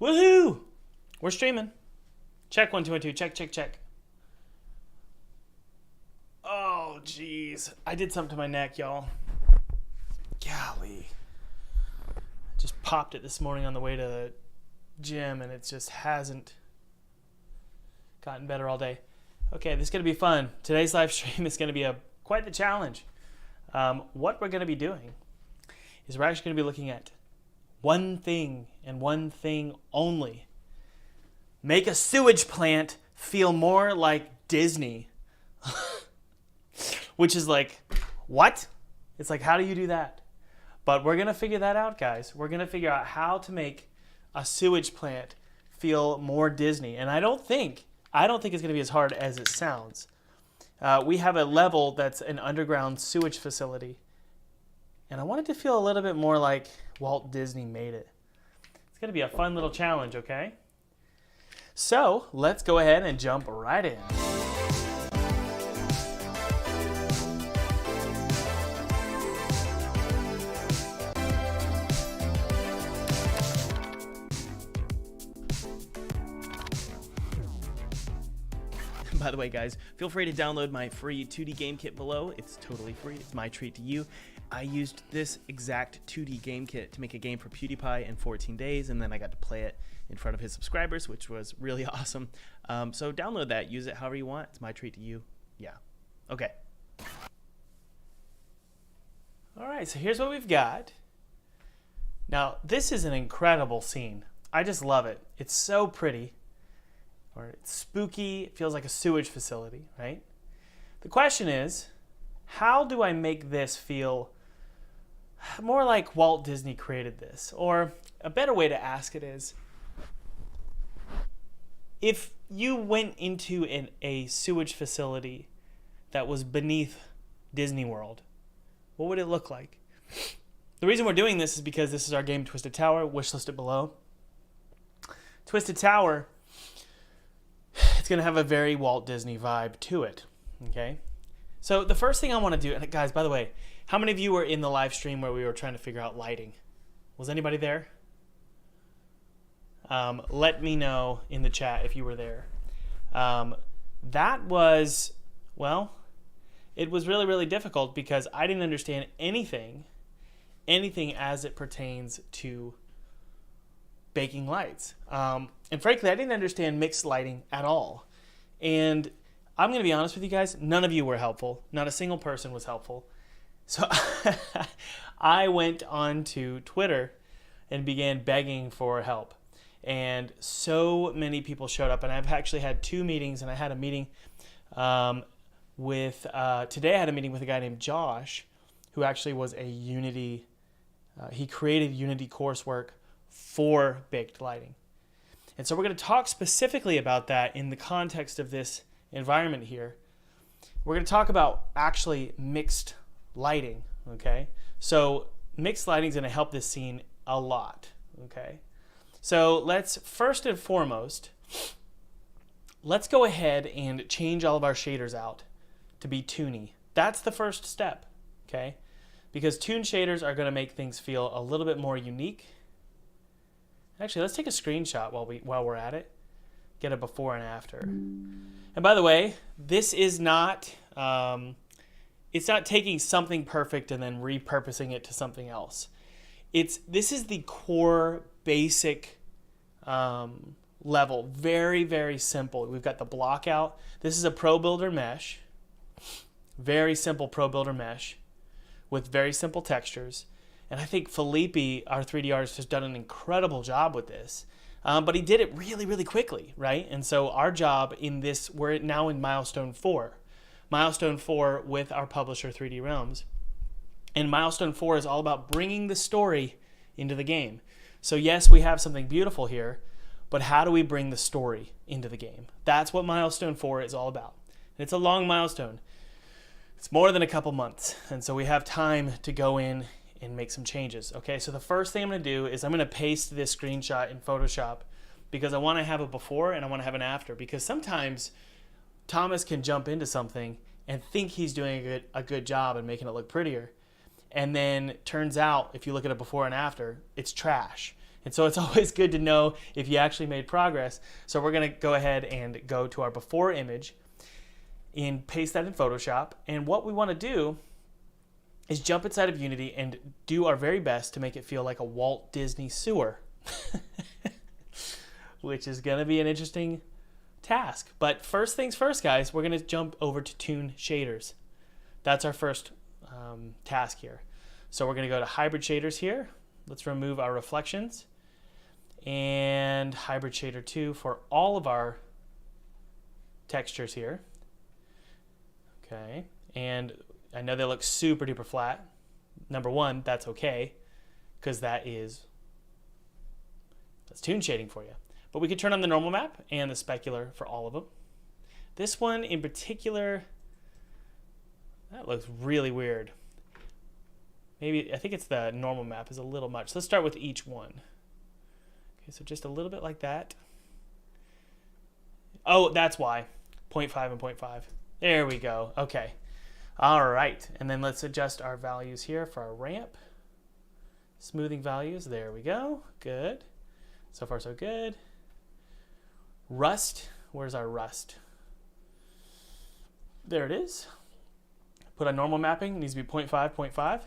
Woohoo! We're streaming. Check 1 2 1 2. Check check check. Oh jeez, I did something to my neck, y'all. Golly, I just popped it this morning on the way to the gym, and it just hasn't gotten better all day. Okay, this is gonna be fun. Today's live stream is gonna be quite the challenge. What we're gonna be doing is we're actually gonna be looking at one thing and one thing only. Make a sewage plant feel more like Disney. Which is like, what? It's like, how do you do that? But we're going to figure that out, guys. We're going to figure out how to make a sewage plant feel more Disney. And I don't think it's going to be as hard as it sounds. We have a level that's an underground sewage facility. And I want it to feel a little bit more like Walt Disney made it. It's going to be a fun little challenge, okay? So let's go ahead and jump right in. By the way, guys, feel free to download my free 2D game kit below. It's totally free. It's my treat to you. I used this exact 2D game kit to make a game for PewDiePie in 14 days, and then I got to play it in front of his subscribers, which was really awesome. So download that. Use it however you want. It's my treat to you. Yeah. Okay. All right, so here's what we've got. Now, this is an incredible scene. I just love it. It's so pretty. Or it's spooky, it feels like a sewage facility, right? The question is, how do I make this feel more like Walt Disney created this? Or a better way to ask it is, if you went into a sewage facility that was beneath Disney World, what would it look like? The reason we're doing this is because this is our game Twisted Tower, wishlist it below. Twisted Tower, it's going to have a very Walt Disney vibe to it, okay? So the first thing I want to do, and guys, by the way, how many of you were in the live stream where we were trying to figure out lighting? Was anybody there? Let me know in the chat if you were there. That was, well, it was really, really difficult because I didn't understand anything as it pertains to baking lights. And frankly, I didn't understand mixed lighting at all. And I'm going to be honest with you guys, none of you were helpful. Not a single person was helpful. So I went on to Twitter and began begging for help. And so many people showed up. And I've actually had 2 meetings, and I had a meeting today I had a meeting with a guy named Josh, who actually was a Unity, he created Unity coursework for baked lighting. And so we're going to talk specifically about that in the context of this environment here. We're going to talk about actually mixed lighting, okay? So mixed lighting is going to help this scene a lot, okay? So let's first and foremost, let's go ahead and change all of our shaders out to be toony. That's the first step, okay? Because toon shaders are going to make things feel a little bit more unique. Actually, let's take a screenshot while we're at it. Get a before and after. And by the way, this is not, it's not taking something perfect and then repurposing it to something else. This is the core basic level. Very, very simple. We've got the block out. This is a Pro Builder mesh. Very simple Pro Builder mesh with very simple textures. And I think Felipe, our 3D artist, has done an incredible job with this. But he did it really, really quickly, right? And so our job in this, we're now in Milestone 4. Milestone 4 with our publisher, 3D Realms. And Milestone 4 is all about bringing the story into the game. So yes, we have something beautiful here, but how do we bring the story into the game? That's what Milestone 4 is all about. And it's a long milestone. It's more than a couple months. And so we have time to go in and make some changes. Okay, so the first thing I'm going to do is I'm going to paste this screenshot in Photoshop because I want to have a before and I want to have an after, because sometimes Thomas can jump into something and think he's doing a good job and making it look prettier. And then turns out, if you look at it before and after, it's trash. And so it's always good to know if you actually made progress. So we're going to go ahead and go to our before image and paste that in Photoshop. And what we want to do is jump inside of Unity and do our very best to make it feel like a Walt Disney sewer, which is going to be an interesting task. But first things first, guys, we're going to jump over to Toon Shaders. That's our first task here. So we're going to go to Hybrid Shaders here. Let's remove our reflections and Hybrid Shader 2 for all of our textures here. Okay, and I know they look super duper flat. Number one, that's okay, because that's toon shading for you. But we could turn on the normal map and the specular for all of them. This one in particular, that looks really weird. Maybe, I think it's the normal map is a little much. Let's start with each one. Okay, so just a little bit like that. Oh, that's why. 0.5 and 0.5. There we go. Okay. All right. And then let's adjust our values here for our ramp. Smoothing values. There we go. Good. So far, so good. Rust. Where's our rust? There it is. Put on normal mapping. It needs to be 0.5, 0.5.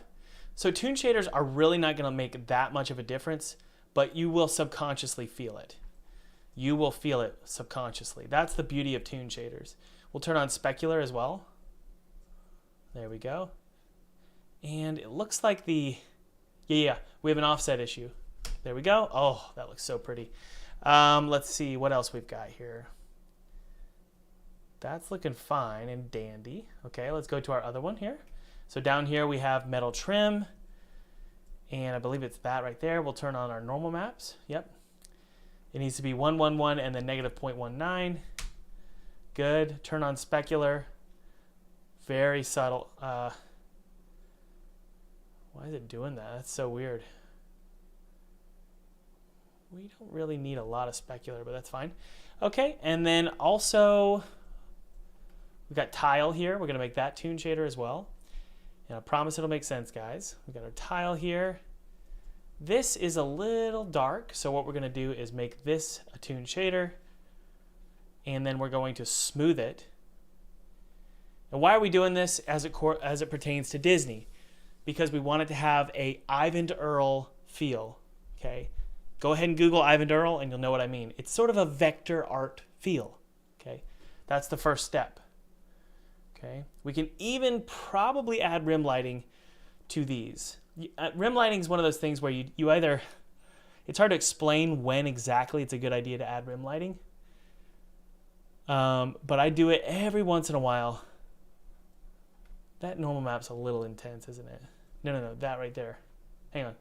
So toon shaders are really not going to make that much of a difference, but you will subconsciously feel it. You will feel it subconsciously. That's the beauty of toon shaders. We'll turn on specular as well. There we go. And it looks like we have an offset issue. There we go. Oh, that looks so pretty. Let's see what else we've got here. That's looking fine and dandy. Okay, let's go to our other one here. So down here we have metal trim, and I believe it's that right there. We'll turn on our normal maps. Yep. It needs to be 111 and then negative 0.19. Good. Turn on specular. Very subtle. Why is it doing that? That's so weird. We don't really need a lot of specular, but that's fine. Okay, and then also we've got tile here. We're going to make that toon shader as well. And I promise it'll make sense, guys. We've got our tile here. This is a little dark, so what we're going to do is make this a toon shader, and then we're going to smooth it. And why are we doing this as it pertains to Disney? Because we want it to have a Eyvind Earl feel. Okay, go ahead and Google Eyvind Earl, and you'll know what I mean. It's sort of a vector art feel. Okay, that's the first step. Okay, we can even probably add rim lighting to these. Rim lighting is one of those things where you either, it's hard to explain when exactly it's a good idea to add rim lighting, but I do it every once in a while. That normal map's a little intense, isn't it? No, that right there. Hang on.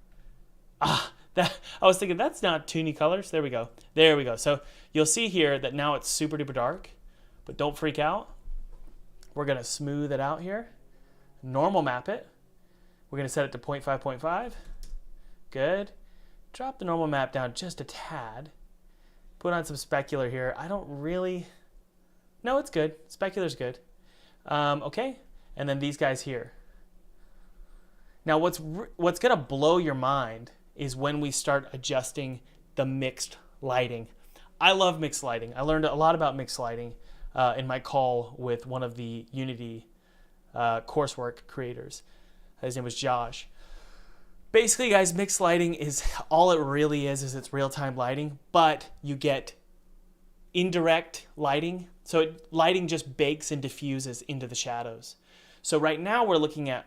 I was thinking that's not toony colors. There we go. There we go. So you'll see here that now it's super duper dark, but don't freak out. We're going to smooth it out here. Normal map it. We're going to set it to 0.5, 0.5. Good. Drop the normal map down just a tad. Put on some specular here. I don't really... No, it's good. Specular's good. Okay. And then these guys here. Now what's going to blow your mind is when we start adjusting the mixed lighting. I love mixed lighting. I learned a lot about mixed lighting in my call with one of the Unity coursework creators. His name was Josh. Basically, guys, mixed lighting is all it really is it's real-time lighting, but you get indirect lighting. So lighting just bakes and diffuses into the shadows. So right now we're looking at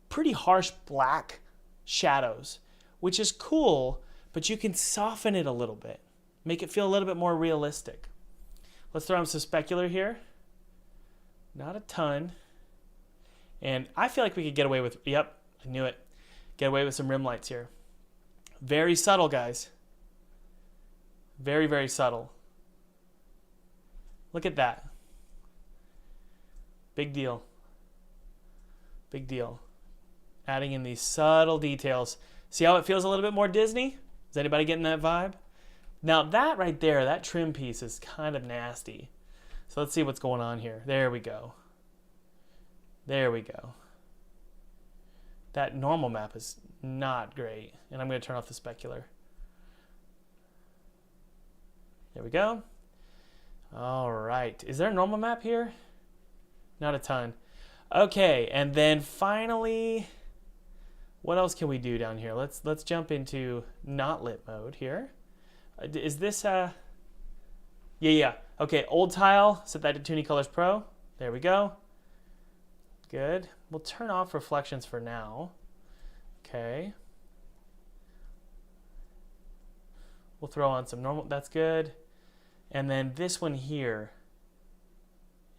pretty harsh black shadows, which is cool, but you can soften it a little bit, make it feel a little bit more realistic. Let's throw in some specular here. Not a ton. And I feel like we could get away with, yep, I knew it. Get away with some rim lights here. Very subtle, guys. Very, very subtle. Look at that. Big deal. Big deal. Adding in these subtle details. See how it feels a little bit more Disney? Is anybody getting that vibe? Now that right there, that trim piece is kind of nasty. So let's see what's going on here. There we go. There we go. That normal map is not great. And I'm going to turn off the specular. There we go. All right. Is there a normal map here? Not a ton. Okay, and then finally, what else can we do down here? Let's jump into not lit mode here. Is this yeah. Okay, old tile, set that to Tuning Colors Pro. There we go. Good. We'll turn off reflections for now. Okay. We'll throw on some normal, that's good. And then this one here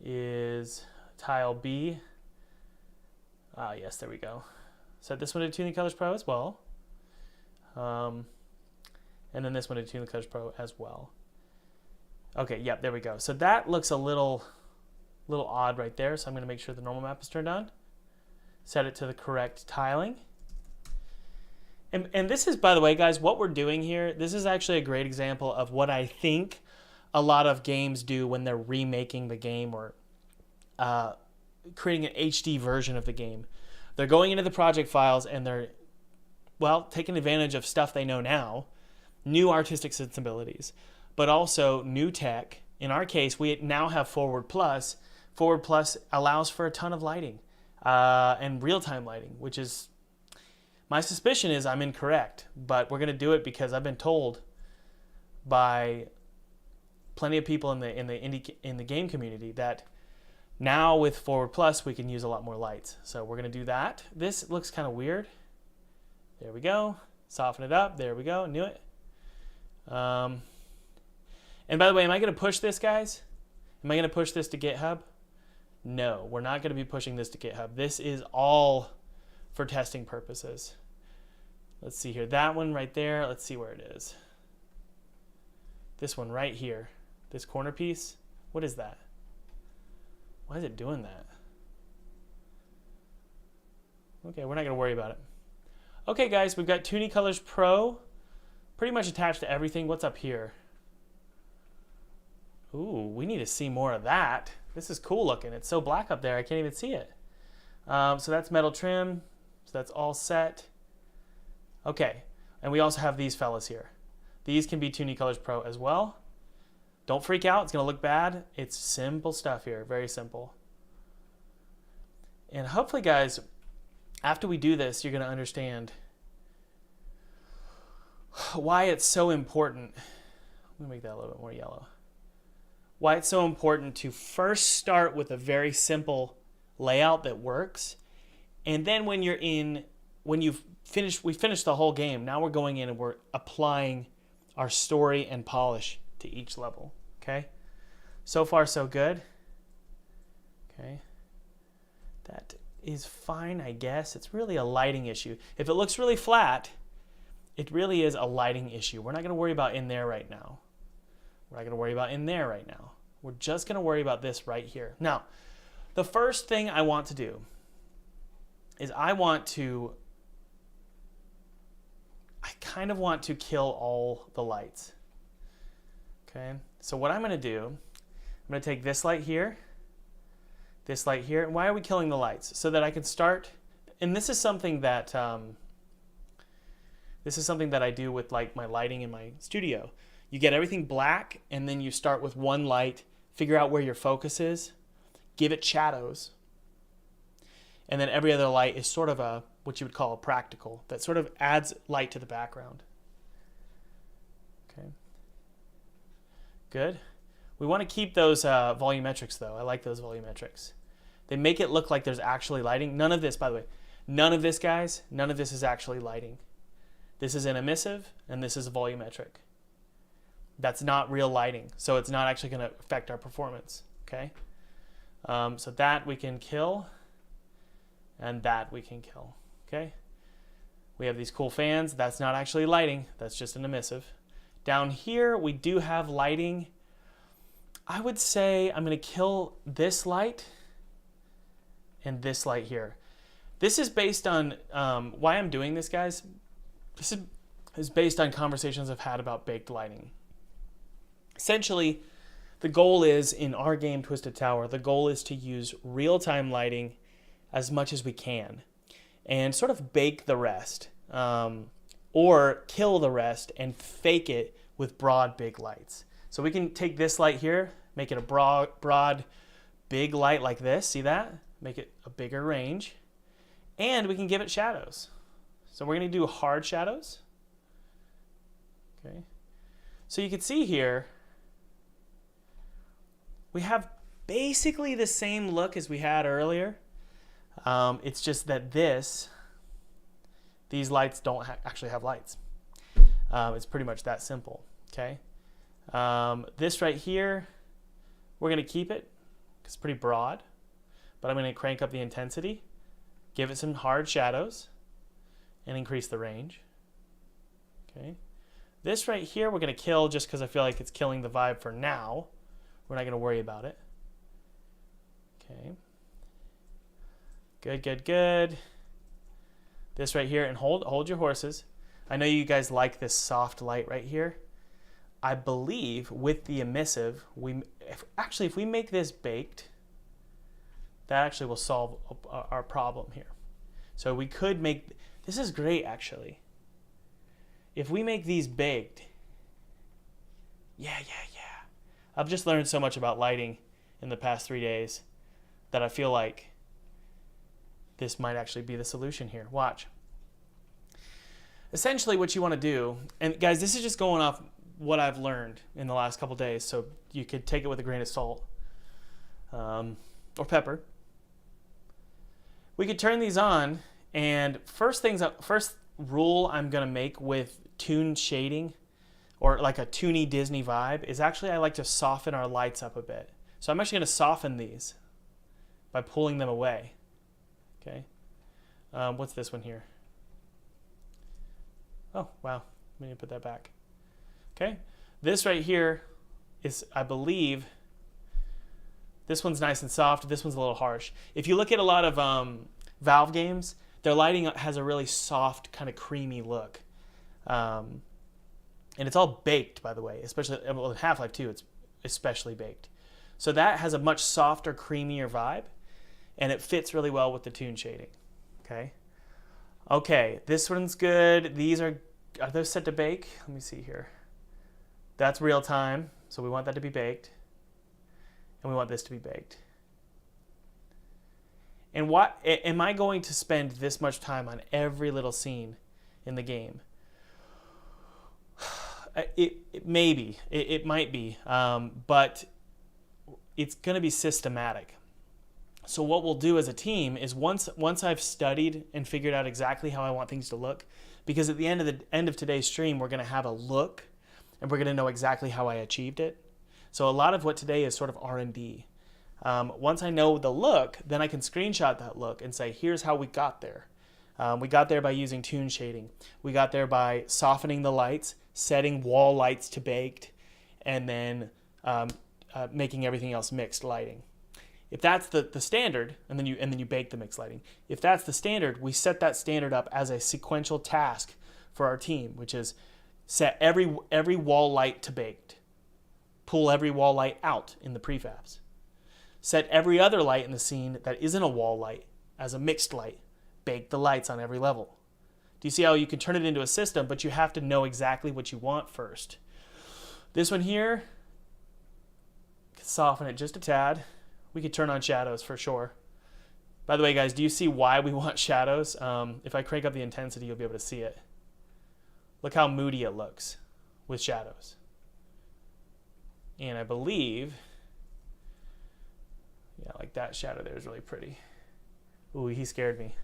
is tile B. Ah, yes, there we go. Set this one to Tuning Colors Pro as well. And then this one to Tuning Colors Pro as well. Okay, yep, there we go. So that looks a little odd right there. So I'm going to make sure the normal map is turned on. Set it to the correct tiling. And this is, by the way, guys, what we're doing here, this is actually a great example of what I think a lot of games do when they're remaking the game or creating an HD version of the game. They're going into the project files and they're, well, taking advantage of stuff they know now, new artistic sensibilities, but also new tech. In our case, we now have Forward Plus. Forward Plus allows for a ton of lighting and real-time lighting, which is, my suspicion is I'm incorrect, but we're going to do it because I've been told by plenty of people in the game community that now with Forward Plus we can use a lot more lights. So we're going to do that. This looks kind of weird. There we go. Soften it up. There we go. Knew it. And by the way, am I going to push this, guys? Am I going to push this to GitHub? No, we're not going to be pushing this to GitHub. This is all for testing purposes. Let's see here. That one right there. Let's see where it is. This one right here. This corner piece. What is that? Why is it doing that? Okay, we're not going to worry about it. Okay, guys, we've got Tuning Colors Pro pretty much attached to everything. What's up here? Ooh, we need to see more of that. This is cool looking. It's so black up there, I can't even see it. So that's metal trim. So that's all set. Okay, and we also have these fellas here. These can be Tuning Colors Pro as well. Don't freak out, it's gonna look bad. It's simple stuff here, very simple. And hopefully, guys, after we do this, you're gonna understand why it's so important. Let me make that a little bit more yellow. Why it's so important to first start with a very simple layout that works. And then when we finished the whole game, now we're going in and we're applying our story and polish to each level, okay? So far, so good. Okay. That is fine, I guess. It's really a lighting issue. If it looks really flat, it really is a lighting issue. We're not going to worry about in there right now. We're not going to worry about in there right now. We're just going to worry about this right here. Now, the first thing I want to do is I kind of want to kill all the lights. Okay, so what I'm going to do, I'm going to take this light here, and why are we killing the lights? So that I can start, and this is something that I do with like my lighting in my studio. You get everything black, and then you start with one light, figure out where your focus is, give it shadows, and then every other light is sort of what you would call a practical, that sort of adds light to the background. Okay. Good. We want to keep those volumetrics though. I like those volumetrics. They make it look like there's actually lighting. None of this, by the way, none of this, guys, none of this is actually lighting. This is an emissive and this is a volumetric. That's not real lighting, so it's not actually going to affect our performance, okay? So that we can kill, and that we can kill, okay? We have these cool fans. That's not actually lighting. That's just an emissive. Down here, we do have lighting. I would say I'm going to kill this light and this light here. This is based on, why I'm doing this, guys, this is based on conversations I've had about baked lighting. Essentially, the goal is, in our game, Twisted Tower, the goal is to use real-time lighting as much as we can and sort of bake the rest, or kill the rest and fake it with broad, big lights. So we can take this light here, make it a broad, big light like this. See that? Make it a bigger range. And we can give it shadows. So we're going to do hard shadows. Okay. So you can see here, we have basically the same look as we had earlier. It's just that these lights don't actually have lights. It's pretty much that simple. Okay. This right here, we're going to keep it because it's pretty broad, but I'm going to crank up the intensity, give it some hard shadows, and increase the range. Okay. This right here, we're going to kill just because I feel like it's killing the vibe for now. We're not going to worry about it. Okay. Good, good, good. This right here, and hold your horses. I know you guys like this soft light right here. I believe with the emissive, if we make this baked, that actually will solve our problem here. So we could make, this is great actually. If we make these baked, yeah. I've just learned so much about lighting in the past 3 days that I feel like this might actually be the solution here. Watch. Essentially what you want to do, and guys, this is just going off what I've learned in the last couple days, so you could take it with a grain of salt or pepper. We could turn these on, and first rule I'm going to make with tune shading, or like a toony Disney vibe, is actually I like to soften our lights up a bit. So I'm actually going to soften these by pulling them away. Okay. What's this one here? Oh, wow. Let me put that back. Okay. This right here is, I believe, this one's nice and soft. This one's a little harsh. If you look at a lot of Valve games, their lighting has a really soft, kind of creamy look. And it's all baked, by the way, especially in Half-Life 2, it's especially baked. So that has a much softer, creamier vibe, and it fits really well with the tune shading. Okay. Okay, this one's good. These are those set to bake? Let me see here. That's real time, so we want that to be baked. And we want this to be baked. And what am I going to spend this much time on every little scene in the game? It might be, but it's going to be systematic. So what we'll do as a team is once I've studied and figured out exactly how I want things to look, because at the end of today's stream, we're going to have a look, and we're going to know exactly how I achieved it. So a lot of what today is sort of R&D. Once I know the look, then I can screenshot that look and say, here's how we got there. We got there by using tune shading. We got there by softening the lights, setting wall lights to baked, and then making everything else mixed lighting. If that's the standard, and then you bake the mixed lighting. If that's the standard, we set that standard up as a sequential task for our team, which is set every wall light to baked. Pull every wall light out in the prefabs. Set every other light in the scene that isn't a wall light as a mixed light. Bake the lights on every level. Do you see how you can turn it into a system, but you have to know exactly what you want first? This one here, soften it just a tad. We could turn on shadows for sure. By the way, guys, do you see why we want shadows? If I crank up the intensity, you'll be able to see it. Look how moody it looks with shadows. And I believe, yeah, like that shadow there is really pretty. Ooh, he scared me.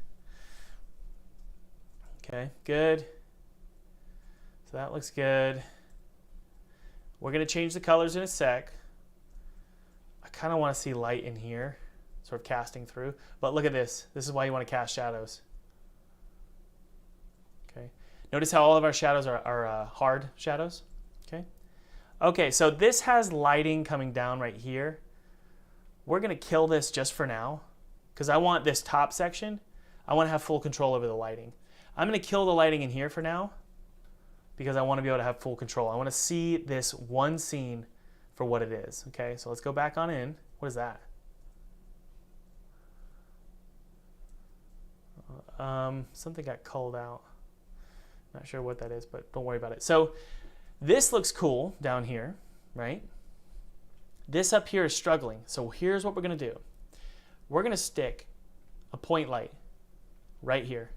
Okay, good. So that looks good. We're going to change the colors in a sec. I kind of want to see light in here, sort of casting through. But look at this. This is why you want to cast shadows. Okay. Notice how all of our shadows are hard shadows. Okay. Okay, so this has lighting coming down right here. We're going to kill this just for now because I want this top section. I want to have full control over the lighting. I'm going to kill the lighting in here for now because I want to be able to have full control. I want to see this one scene for what it is. Okay, so let's go back on in. What is that? Something got culled out. Not sure what that is, but don't worry about it. So this looks cool down here. right? This up here is struggling. So here's what we're going to do. We're going to stick a point light right here.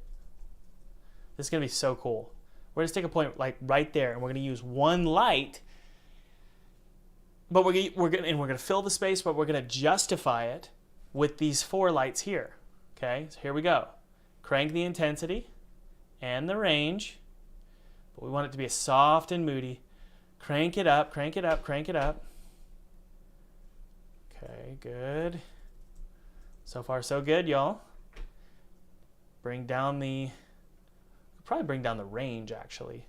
This is going to be so cool. We're going to stick a point light right there, and we're going to use one light, but we're going to fill the space, but we're going to justify it with these 4 lights here. Okay, so here we go. Crank the intensity and the range, but we want it to be a soft and moody. Crank it up, crank it up, crank it up. Okay, good. So far, so good, y'all. Probably bring down the range, actually.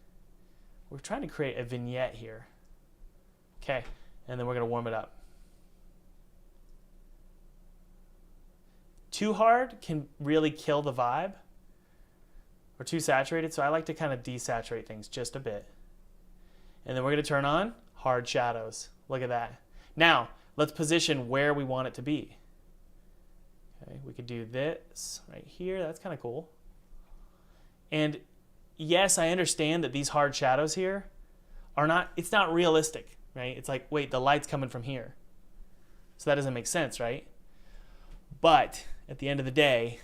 We're trying to create a vignette here. Okay, and then we're going to warm it up. Too hard can really kill the vibe, or too saturated, so I like to kind of desaturate things just a bit. And then we're going to turn on hard shadows. Look at that. Now, let's position where we want it to be. Okay, we could do this right here. That's kind of cool. And yes, I understand that these hard shadows here it's not realistic, right? It's like, wait, the light's coming from here. So that doesn't make sense, right? But at the end of the day,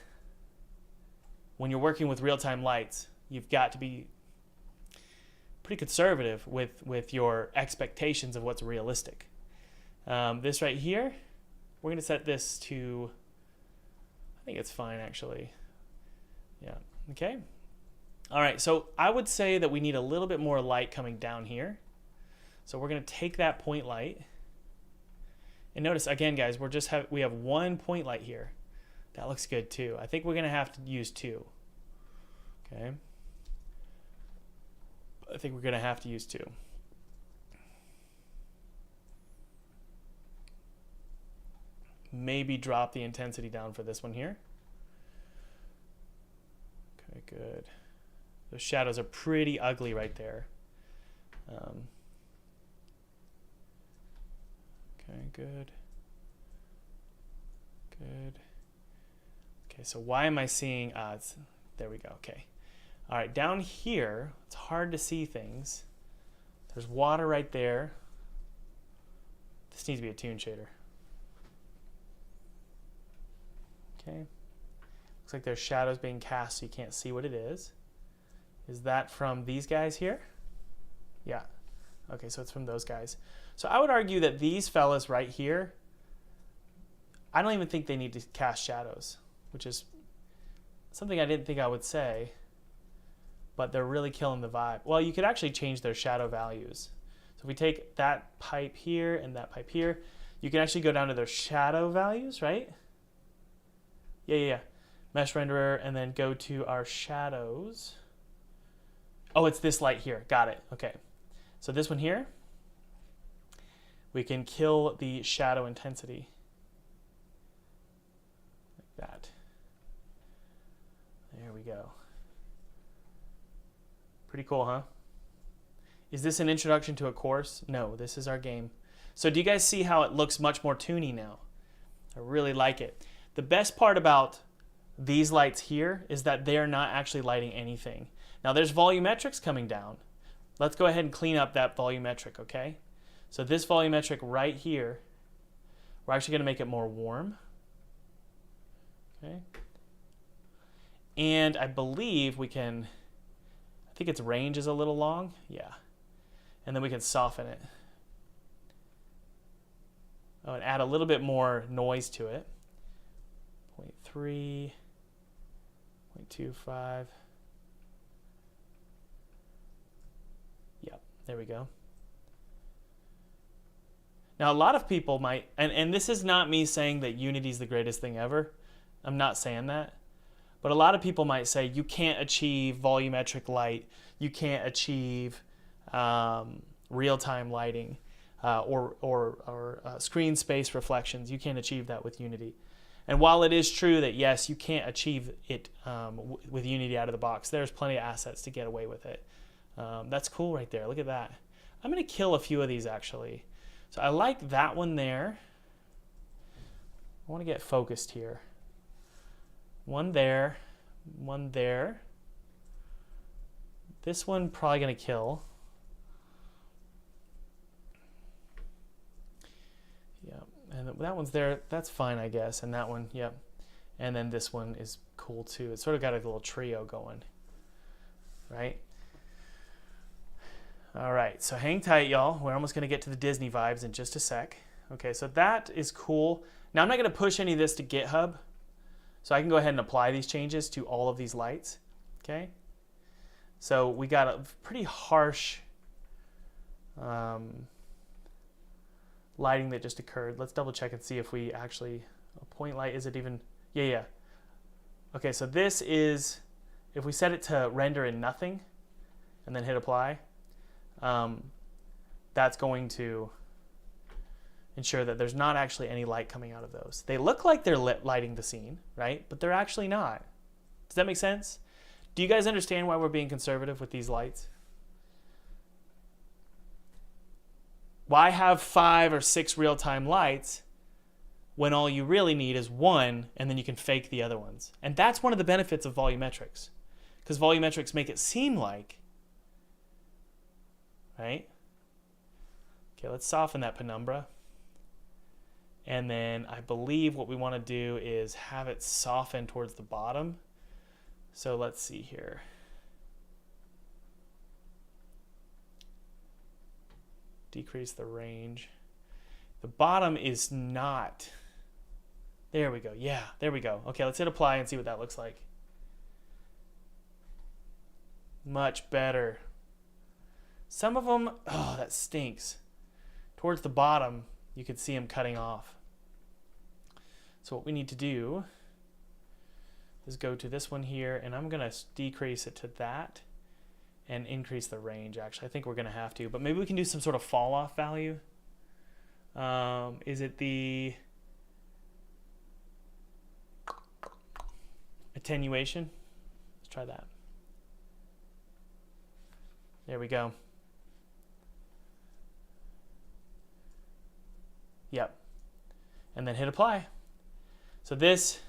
when you're working with real-time lights, you've got to be pretty conservative with your expectations of what's realistic. This right here, we're going to set this to, I think it's fine actually. Yeah, okay. All right, so I would say that we need a little bit more light coming down here. So we're going to take that point light. And notice again, guys, we have 1 point light here. That looks good too. I think we're going to have to use 2. Okay. I think we're going to have to use 2. Maybe drop the intensity down for this one here. Okay, good. Those shadows are pretty ugly right there. Okay, good. Good. Okay, so why am I seeing, there we go, okay. All right, down here, it's hard to see things. There's water right there. This needs to be a toon shader. Okay. Looks like there's shadows being cast so you can't see what it is. Is that from these guys here? Yeah. Okay, so it's from those guys. So I would argue that these fellas right here, I don't even think they need to cast shadows, which is something I didn't think I would say, but they're really killing the vibe. Well, you could actually change their shadow values. So if we take that pipe here and that pipe here, you can actually go down to their shadow values, right? Yeah. Mesh renderer, and then go to our shadows. Oh, it's this light here. Got it. Okay. So this one here, we can kill the shadow intensity. Like that. There we go. Pretty cool, huh? Is this an introduction to a course? No, this is our game. So do you guys see how it looks much more toony now? I really like it. The best part about these lights here is that they're not actually lighting anything. Now there's volumetrics coming down. Let's go ahead and clean up that volumetric, okay? So this volumetric right here, we're actually going to make it more warm. Okay. And I believe we can, I think its range is a little long. Yeah. And then we can soften it. Oh, and add a little bit more noise to it. 0.3, 0.25. Yep, there we go. Now, a lot of people might, and this is not me saying that Unity is the greatest thing ever. I'm not saying that. But a lot of people might say you can't achieve volumetric light. You can't achieve real-time lighting or screen space reflections. You can't achieve that with Unity. And while it is true that, yes, you can't achieve it with Unity out of the box, there's plenty of assets to get away with it. That's cool right there. Look at that. I'm going to kill a few of these, actually. So I like that one there. I want to get focused here. One there. One there. This one probably going to kill. that one's there. That's fine, I guess. And that one, yep. And then this one is cool too. It's sort of got a little trio going, right? All right, so hang tight, y'all. We're almost gonna get to the Disney vibes in just a sec. Okay, so that is cool. Now I'm not gonna push any of this to GitHub, so I can go ahead and apply these changes to all of these lights, okay? So we got a pretty harsh lighting that just occurred. Let's double check and see if we actually, a point light, is it even, yeah. Okay, so this is, if we set it to render in nothing and then hit apply, that's going to ensure that there's not actually any light coming out of those. They look like they're lighting the scene, right? But they're actually not. Does that make sense? Do you guys understand why we're being conservative with these lights? Why have 5 or 6 real-time lights when all you really need is one, and then you can fake the other ones? And that's one of the benefits of volumetrics, because volumetrics make it seem like, right? Okay, let's soften that penumbra. And then I believe what we want to do is have it soften towards the bottom. So let's see here. Decrease the range. The bottom is not. There we go. Yeah, there we go. Okay, let's hit apply and see what that looks like. Much better. Some of them, oh, that stinks. Towards the bottom, you can see them cutting off. So what we need to do is go to this one here, and I'm going to decrease it to that and increase the range, actually. I think we're going to have to, but maybe we can do some sort of fall off value. Is it the attenuation? Let's try that. There we go. Yep. And then hit apply. So this,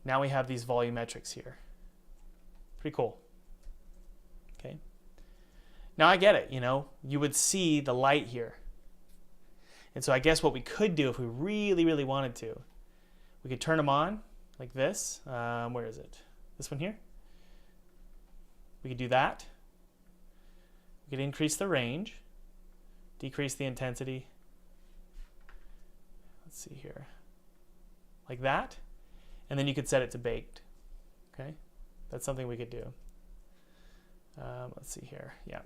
now we have these volumetrics here. Pretty cool. Okay. Now I get it, you know, you would see the light here. And so I guess what we could do if we really, really wanted to, we could turn them on like this. Where is it? This one here. We could do that. We could increase the range, decrease the intensity. Let's see here. Like that. And then you could set it to baked. Okay. That's something we could do. Let's see here. Yeah.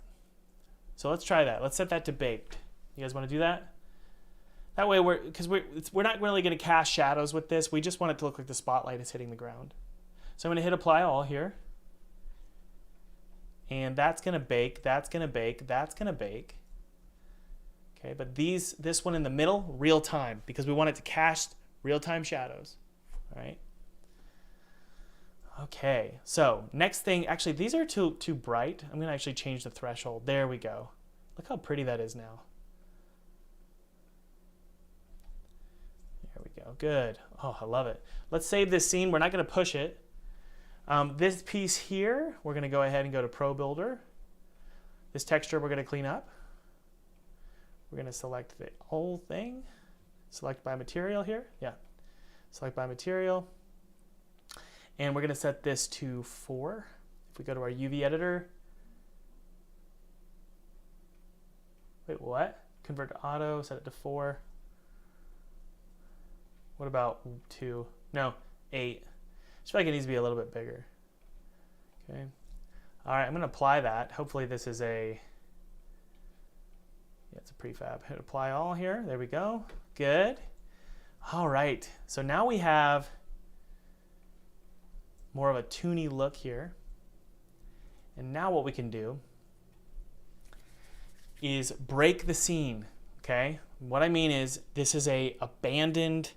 So let's try that. Let's set that to baked. You guys want to do that? That way we're not really going to cast shadows with this. We just want it to look like the spotlight is hitting the ground. So I'm going to hit apply all here. And that's going to bake, that's going to bake, that's going to bake. Okay, but this one in the middle, real time, because we want it to cast real-time shadows. All right. Okay, so next thing, actually these are too bright. I'm gonna actually change the threshold. There we go. Look how pretty that is now. There we go, good. Oh, I love it. Let's save this scene. We're not gonna push it. This piece here, we're gonna go ahead and go to Pro Builder. This texture we're gonna clean up. We're gonna select the whole thing. Select by material here, yeah. Select by material. And we're going to set this to 4. If we go to our UV editor. Wait, what? Convert to auto, set it to 4. What about 2? No, 8. I just feel like it needs to be a little bit bigger. Okay. All right, I'm going to apply that. Hopefully this is a, yeah, it's a prefab. Hit apply all here. There we go. Good. All right, so now we have more of a toony look here. And now what we can do is break the scene, okay? What I mean is this is a abandoned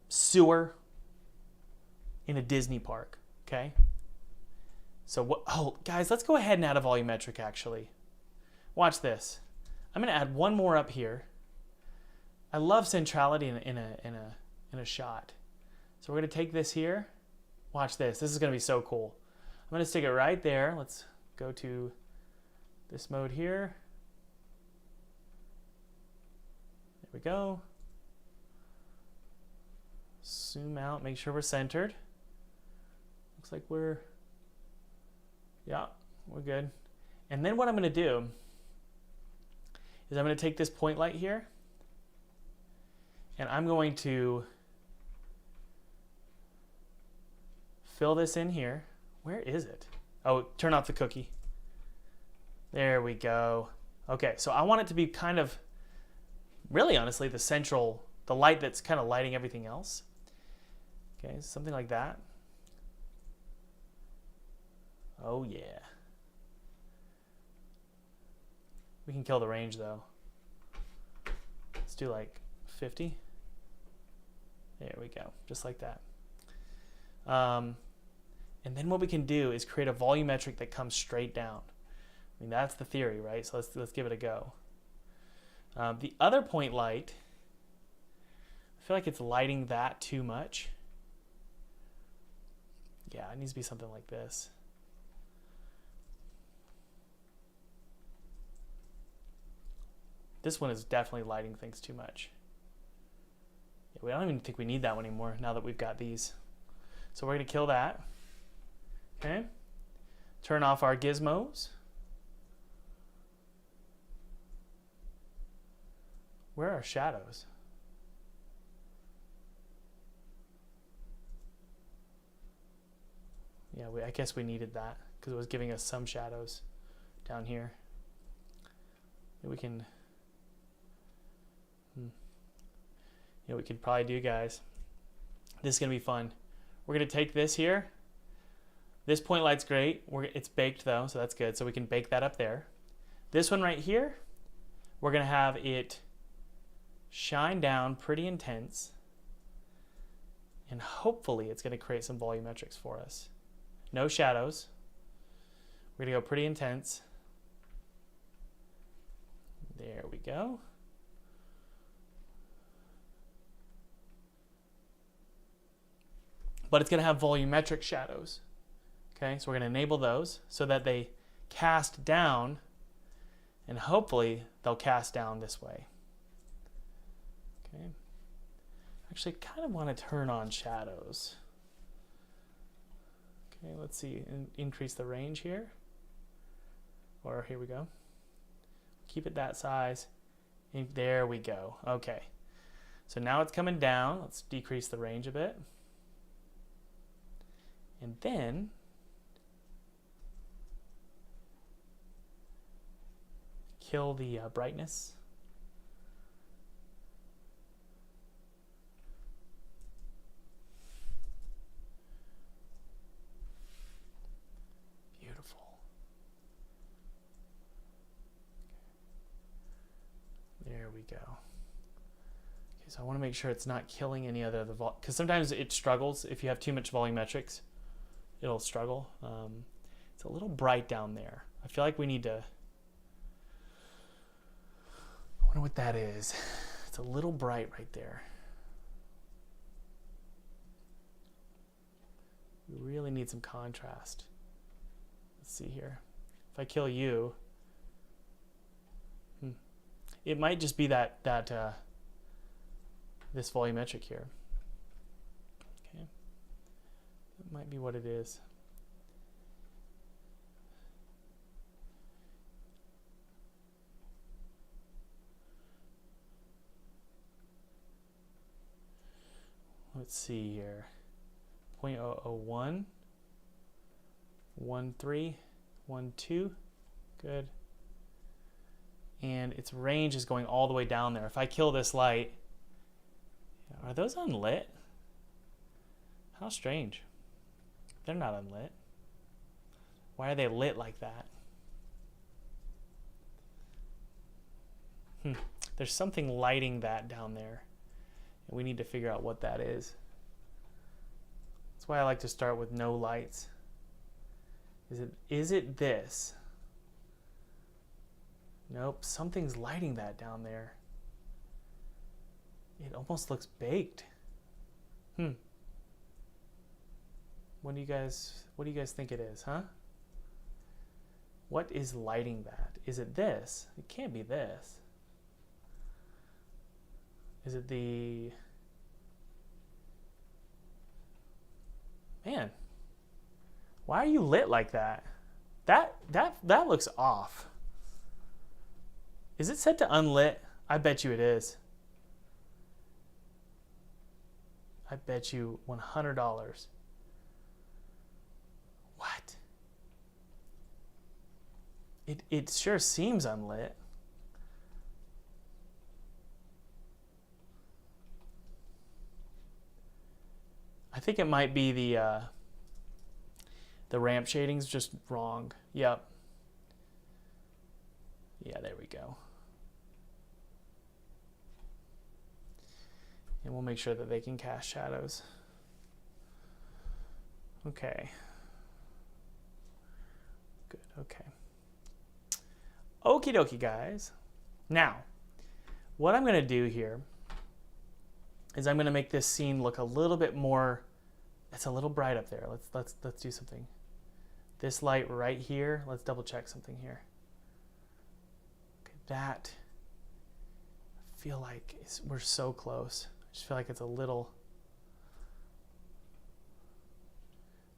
sewer in a Disney park, okay? So what, oh, guys, let's go ahead and add a volumetric actually. Watch this. I'm gonna add one more up here. I love centrality in a shot. So we're going to take this here. Watch this. This is going to be so cool. I'm going to stick it right there. Let's go to this mode here. we go. Zoom out, make sure we're centered. Looks like yeah, we're good. And then what I'm gonna do is I'm gonna take this point light here and I'm going to fill this in here. Where is it? Oh, turn off the cookie. There we go. Okay, so I want it to be kind of, really honestly, the light that's kind of lighting everything else. Okay, something like that. Oh yeah. We can kill the range though. Let's do like 50. There we go, just like that. And then what we can do is create a volumetric that comes straight down. I mean, that's the theory, right? So let's give it a go. The other point light, I feel like it's lighting that too much. Yeah, it needs to be something like this. This one is definitely lighting things too much. Yeah, we don't even think we need that one anymore now that we've got these. So we're gonna kill that. Okay. Turn off our gizmos. Where are shadows? Yeah, I guess we needed that because it was giving us some shadows down here. Maybe we can, we could probably do, guys. This is gonna be fun. We're gonna take this here. This point light's great. It's baked though, so that's good. So we can bake that up there. This one right here, we're gonna have it shine down pretty intense, and hopefully it's gonna create some volumetrics for us. No shadows. We're gonna go pretty intense. There we go. But it's gonna have volumetric shadows. Okay, so we're gonna enable those so that they cast down, and hopefully they'll cast down this way. Okay. Actually, I kind of want to turn on shadows. Okay, let's see, increase the range here. Or here we go. Keep it that size. And there we go. Okay. So now it's coming down. Let's decrease the range a bit. And then kill the brightness. Beautiful. There we go. Okay, so I want to make sure it's not killing any other because sometimes it struggles if you have too much volumetrics. It'll struggle. It's a little bright down there. I feel like we need to. I wonder what that is. It's a little bright right there. We really need some contrast. Let's see here. If I kill you, it might just be that this volumetric here. Okay, that might be what it is. Let's see here. 0.001, 13, 12, good. And its range is going all the way down there. If I kill this light, are those unlit? How strange. They're not unlit. Why are they lit like that? There's something lighting that down there. And we need to figure out what that is. That's why I like to start with no lights. Is it this? Nope, something's lighting that down there. It almost looks baked. What do you guys think it is, huh? What is lighting that? Is it this? It can't be this. Is it the... Man, why are you lit like that? That looks off. Is it set to unlit? I bet you it is. I bet you $100. What? It sure seems unlit. I think it might be the ramp shading's just wrong. Yep. Yeah, there we go. And we'll make sure that they can cast shadows. Okay. Good, okay. Okie dokie, guys. Now, what I'm gonna do here is I'm gonna make this scene look a little bit more, it's a little bright up there. Let's do something. This light right here, let's double check something here. Okay, that, I feel like we're so close. I just feel like it's a little,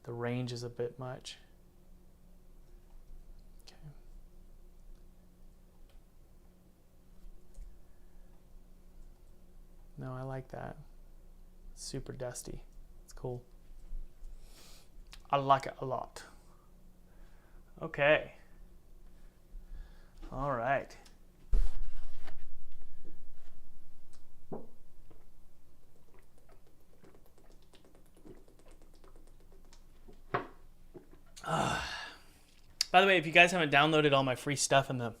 the range is a bit much. Okay. No, I like that. It's super dusty. It's cool. I like it a lot. Okay. All right. By the way, if you guys haven't downloaded all my free stuff in the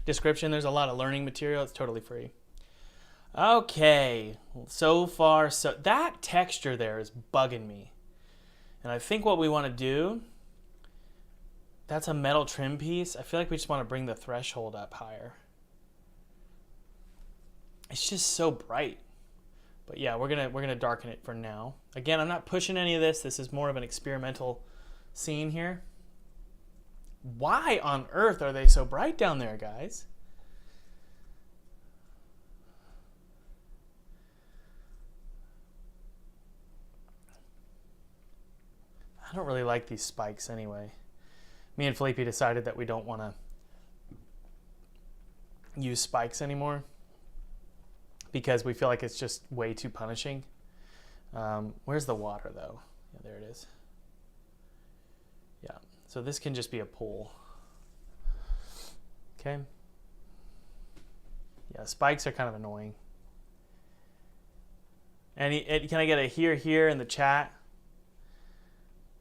description, there's a lot of learning material. It's totally free. Okay, so far, so that texture there is bugging me. And I think what we want to do, that's a metal trim piece. I feel like we just want to bring the threshold up higher. It's just so bright. But yeah, we're gonna darken it for now. Again, I'm not pushing any of this. This is more of an experimental scene here. Why on earth are they so bright down there, guys? I don't really like these spikes anyway. Me and Felipe decided that we don't want to use spikes anymore because we feel like it's just way too punishing. Where's the water though? Yeah, there it is. Yeah, so this can just be a pool. Okay. Yeah, spikes are kind of annoying. And can I get a here in the chat?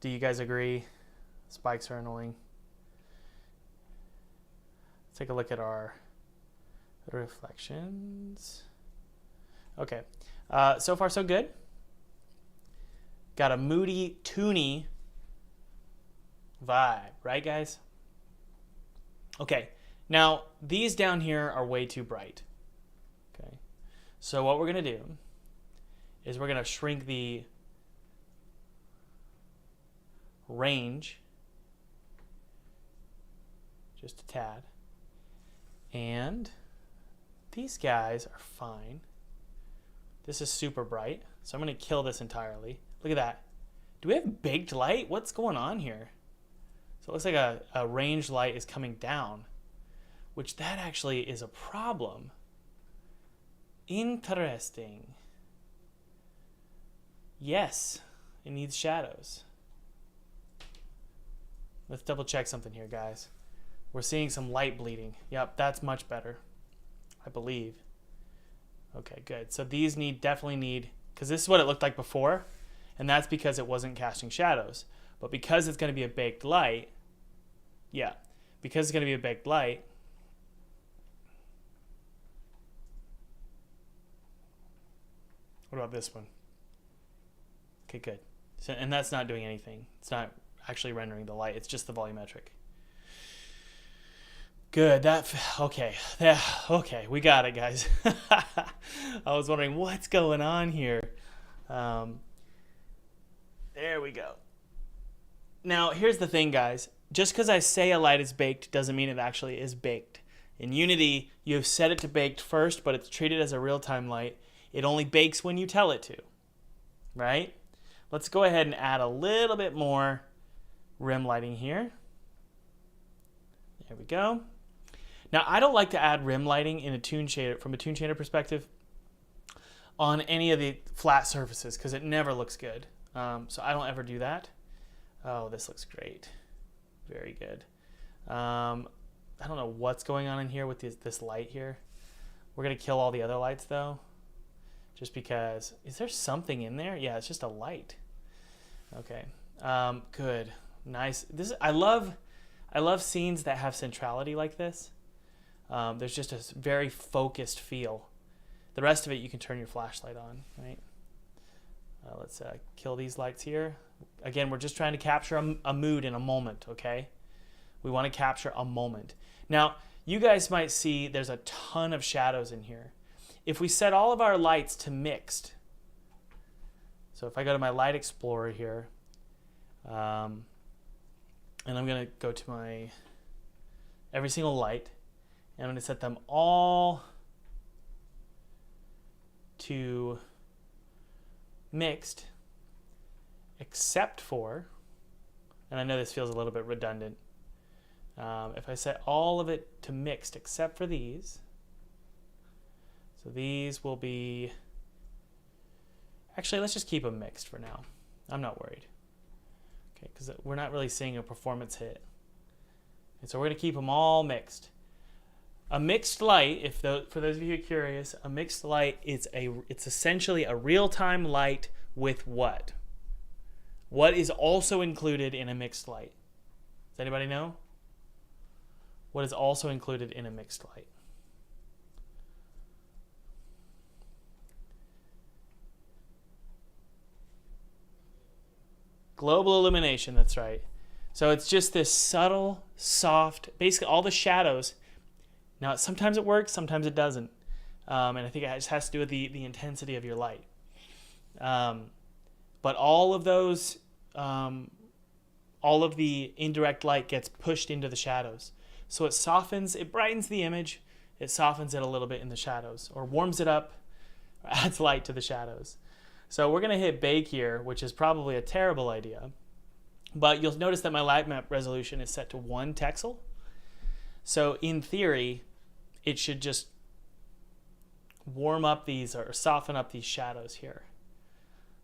Do you guys agree? Spikes are annoying. Let's take a look at our reflections. Okay, so far so good. Got a moody, toony vibe, right guys? Okay, now these down here are way too bright. Okay, so what we're gonna do is we're gonna shrink the range just a tad, and these guys are fine. This is super bright, so I'm going to kill this entirely. Look at that. Do we have baked light? What's going on here? So it looks like a range light is coming down, which that actually is a problem. Interesting. Yes, it needs shadows. Let's double check something here, guys. We're seeing some light bleeding. Yep, that's much better, I believe. Okay, good. So these definitely need, because this is what it looked like before, and that's because it wasn't casting shadows. But because it's going to be a baked light, yeah, because it's going to be a baked light, what about this one? Okay, good. So, and that's not doing anything. It's not actually rendering the light. It's just the volumetric. Good. Okay. Yeah. Okay. We got it, guys. I was wondering what's going on here. There we go. Now, here's the thing, guys. Just because I say a light is baked doesn't mean it actually is baked. In Unity, you have set it to baked first, but it's treated as a real-time light. It only bakes when you tell it to, right? Let's go ahead and add a little bit more rim lighting here. There we go. Now, I don't like to add rim lighting in a toon shader, from a toon shader perspective, on any of the flat surfaces because it never looks good. So I don't ever do that. Oh, this looks great. Very good. I don't know what's going on in here with this light here. We're going to kill all the other lights though, just because. Is there something in there? Yeah, it's just a light. Okay. Good. Nice. I love scenes that have centrality like this. There's just a very focused feel. The rest of it you can turn your flashlight on, right? Let's kill these lights here. Again, we're just trying to capture a mood in a moment, okay? We want to capture a moment. Now, you guys might see there's a ton of shadows in here. If we set all of our lights to mixed, so if I go to my light explorer here, and I'm going to go to my every single light, and I'm going to set them all to mixed, except for, and I know this feels a little bit redundant, if I set all of it to mixed except for these, so these will be, actually let's just keep them mixed for now. I'm not worried. Okay, because we're not really seeing a performance hit. And so we're going to keep them all mixed. A mixed light, for those of you who are curious, a mixed light it's essentially a real-time light with what? What is also included in a mixed light? Does anybody know? What is also included in a mixed light? Global illumination, that's right. So it's just this subtle, soft, basically all the shadows. Now, sometimes it works, sometimes it doesn't. And I think it just has to do with the intensity of your light. But all of those, all of the indirect light gets pushed into the shadows. So it softens, it brightens the image, it softens it a little bit in the shadows, or warms it up, or adds light to the shadows. So we're going to hit bake here, which is probably a terrible idea. But you'll notice that my light map resolution is set to 1 texel. So in theory, it should just warm up these or soften up these shadows here.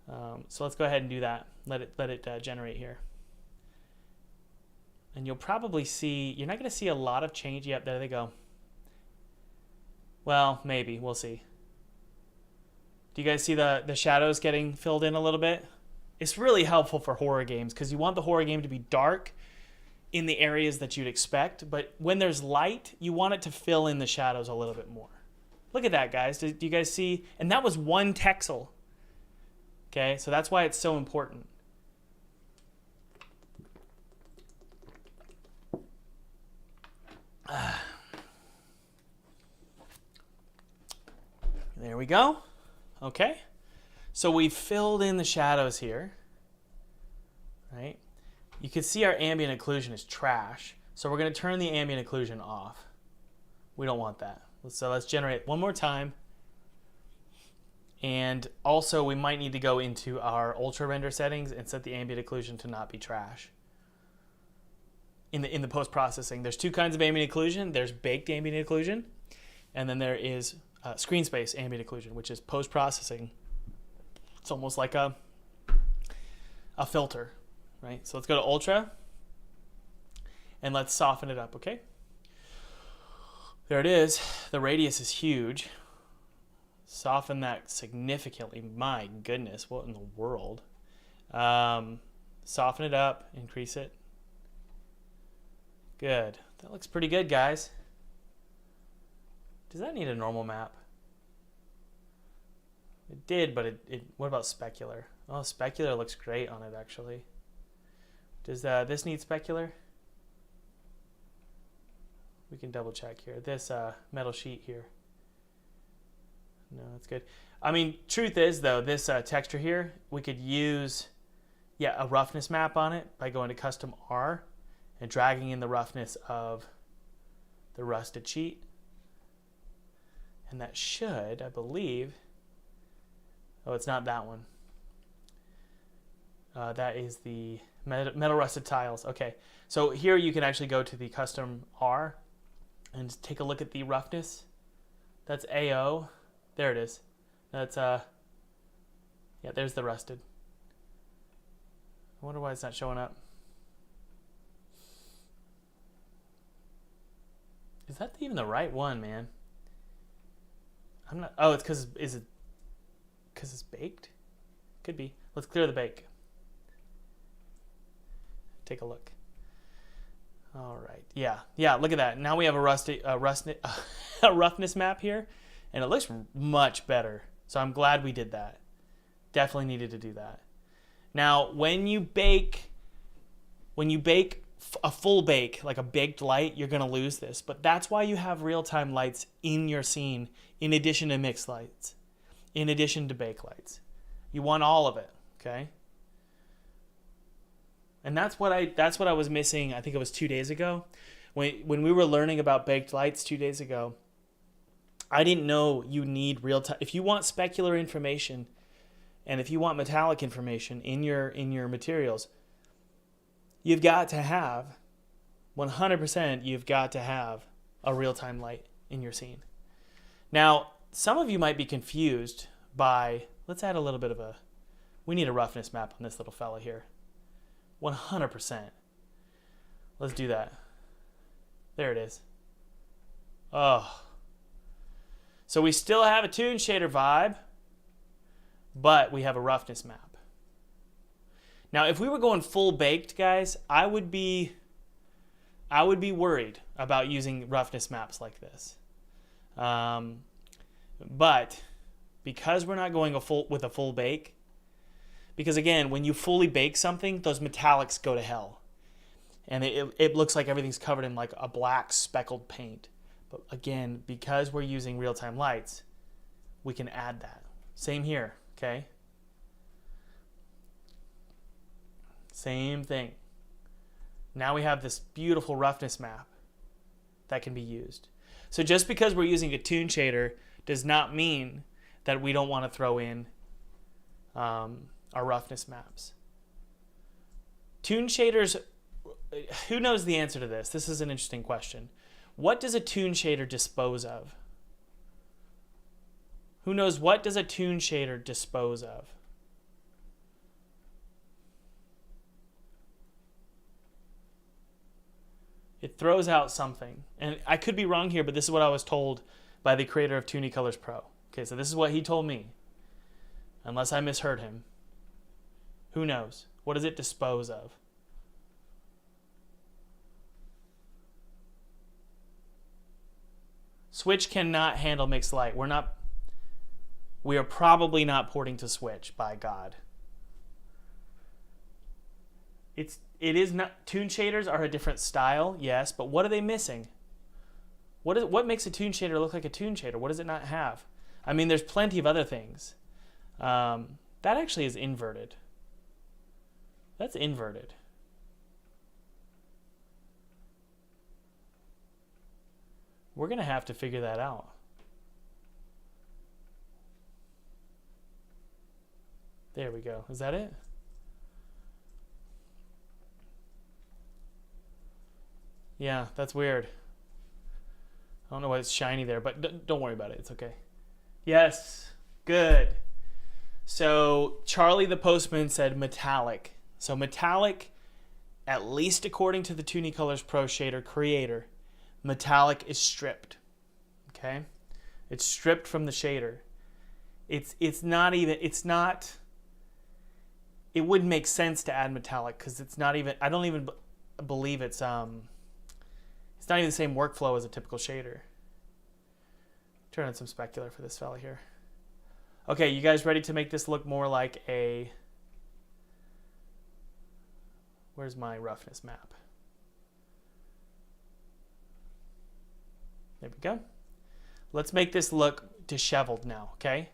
So let's go ahead and do that. Let it generate here. And you'll probably see, you're not going to see a lot of change. Yep, there they go. Well, maybe. We'll see. Do you guys see the shadows getting filled in a little bit? It's really helpful for horror games because you want the horror game to be dark in the areas that you'd expect, but when there's light, you want it to fill in the shadows a little bit more. Look at that, guys. Do you guys see? And that was 1 texel. Okay, so that's why it's so important. There we go. Okay, so we've filled in the shadows here, right? You can see our ambient occlusion is trash, so we're going to turn the ambient occlusion off. We don't want that. So let's generate one more time. And also we might need to go into our ultra render settings and set the ambient occlusion to not be trash. In the post-processing, there's 2 kinds of ambient occlusion. There's baked ambient occlusion, and then there is screen space ambient occlusion, which is post-processing. It's almost like a filter, right? So let's go to ultra, and let's soften it up, okay? There it is. The radius is huge. Soften that significantly. My goodness, what in the world? Soften it up, increase it. Good. That looks pretty good, guys. Does that need a normal map? It did, but what about specular? Oh, specular looks great on it, actually. Does this need specular? We can double check here. This metal sheet here. No, that's good. I mean, truth is, though, this texture here, we could use, a roughness map on it by going to custom R and dragging in the roughness of the rusted sheet. And that should, I believe, oh, it's not that one. That is the metal rusted tiles. Okay, so here you can actually go to the custom R and take a look at the roughness. That's AO. There it is. That's yeah, there's the rusted. I wonder why it's not showing up. Is that even the right one, man? I'm not. Oh, it's because it's baked? Could be. Let's clear the bake. Take a look. All right. Yeah. Look at that. Now we have a roughness map here, and it looks much better. So I'm glad we did that. Definitely needed to do that. Now, when you bake a full bake, like a baked light, you're gonna lose this. But that's why you have real-time lights in your scene, in addition to mixed lights, in addition to bake lights. You want all of it, okay? And that's what I was missing. I think it was 2 days ago, when we were learning about baked lights 2 days ago. I didn't know you need real time. If you want specular information, and if you want metallic information in your materials, you've got to have 100%. You've got to have a real time light in your scene. Now, some of you might be confused by. Let's add a little bit of a. We need a roughness map on this little fella here. 100%. Let's do that. There it is. Oh. So we still have a Toon Shader vibe, but we have a roughness map. Now, if we were going full baked, guys, I would be worried about using roughness maps like this. But because we're not going with a full bake, because again, when you fully bake something, those metallics go to hell. And it looks like everything's covered in like a black speckled paint. But again, because we're using real-time lights, we can add that. Same here, okay? Same thing. Now we have this beautiful roughness map that can be used. So just because we're using a Toon Shader does not mean that we don't want to throw in our roughness maps. Toon Shaders, who knows the answer to this? This is an interesting question. What does a Toon Shader dispose of? Who knows, what does a Toon Shader dispose of? It throws out something. And I could be wrong here, but this is what I was told by the creator of Toony Colors Pro. Okay, so this is what he told me. Unless I misheard him. Who knows? What does it dispose of? Switch cannot handle mixed light. We are probably not porting to Switch, by God. It is not. Toon Shaders are a different style, yes, but what are they missing? What makes a Toon Shader look like a Toon Shader? What does it not have? I mean, there's plenty of other things. That actually is inverted. That's inverted. We're going to have to figure that out. There we go. Is that it? Yeah, that's weird. I don't know why it's shiny there, but don't worry about it. It's okay. Yes. Good. So Charlie the Postman said metallic. So metallic, at least according to the Toony Colors Pro Shader creator, metallic is stripped. Okay? It's stripped from the shader. It wouldn't make sense to add metallic because it's not even, I don't even believe it's not even the same workflow as a typical shader. Turn on some specular for this fella here. Okay, you guys ready to make this look more like a, where's my roughness map? There we go. Let's make this look disheveled now, okay?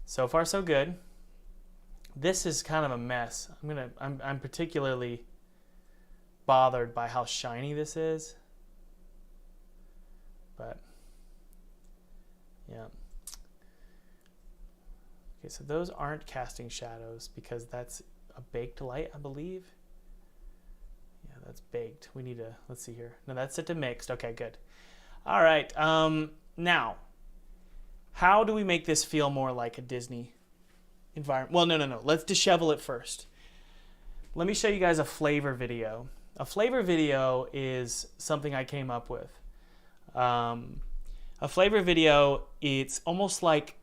So far so good. This is kind of a mess. I'm particularly bothered by how shiny this is. but yeah. Okay, so those aren't casting shadows because that's a baked light, I believe. Yeah, that's baked. We need to, let's see here. No, that's set to mixed. Okay, good. All right. Now, how do we make this feel more like a Disney environment? Well, no. Let's dishevel it first. Let me show you guys a flavor video. A flavor video is something I came up with. A flavor video, it's almost like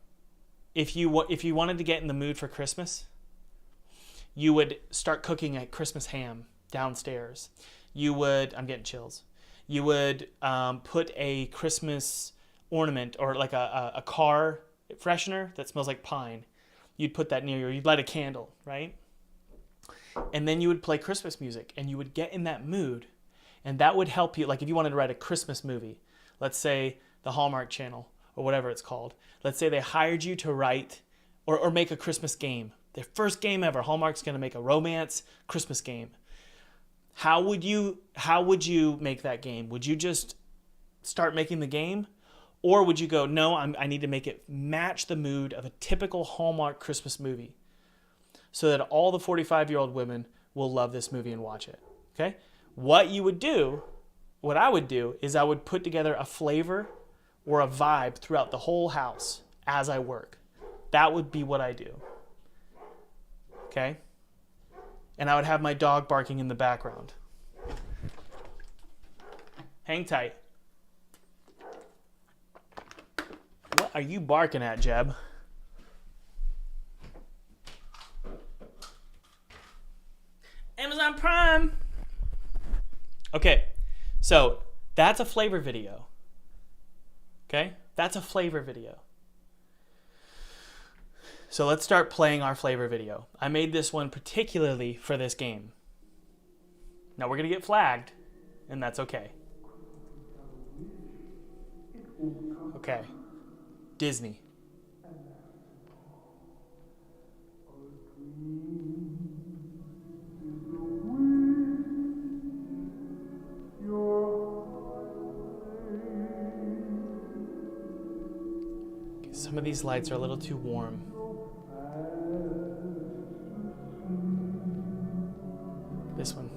if you wanted to get in the mood for Christmas, you would start cooking a Christmas ham downstairs. You would, I'm getting chills. You would put a Christmas ornament or like a car freshener that smells like pine. You'd put that near you, or you'd light a candle, right? And then you would play Christmas music and you would get in that mood, and that would help you. Like if you wanted to write a Christmas movie, let's say the Hallmark Channel or whatever it's called, let's say they hired you to write or make a Christmas game. Their first game ever, Hallmark's going to make a romance Christmas game. How would you make that game? Would you just start making the game? Or would you go, no, I need to make it match the mood of a typical Hallmark Christmas movie so that all the 45-year-old women will love this movie and watch it, okay? What I would do is I would put together a flavor or a vibe throughout the whole house as I work. That would be what I do, okay? And I would have my dog barking in the background. Hang tight. What are you barking at, Jeb? Amazon Prime. Okay, so that's a flavor video. Okay, that's a flavor video. So let's start playing our flavor video. I made this one particularly for this game. Now we're gonna get flagged, and that's okay. Okay, Disney. Okay, some of these lights are a little too warm. This one.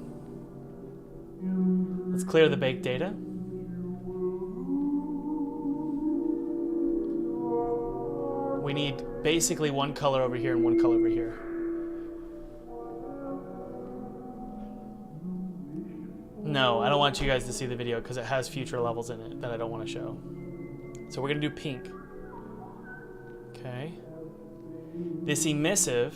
Let's clear the baked data. We need basically one color over here and one color over here. No, I don't want you guys to see the video because it has future levels in it that I don't want to show. So we're going to do pink. Okay. This emissive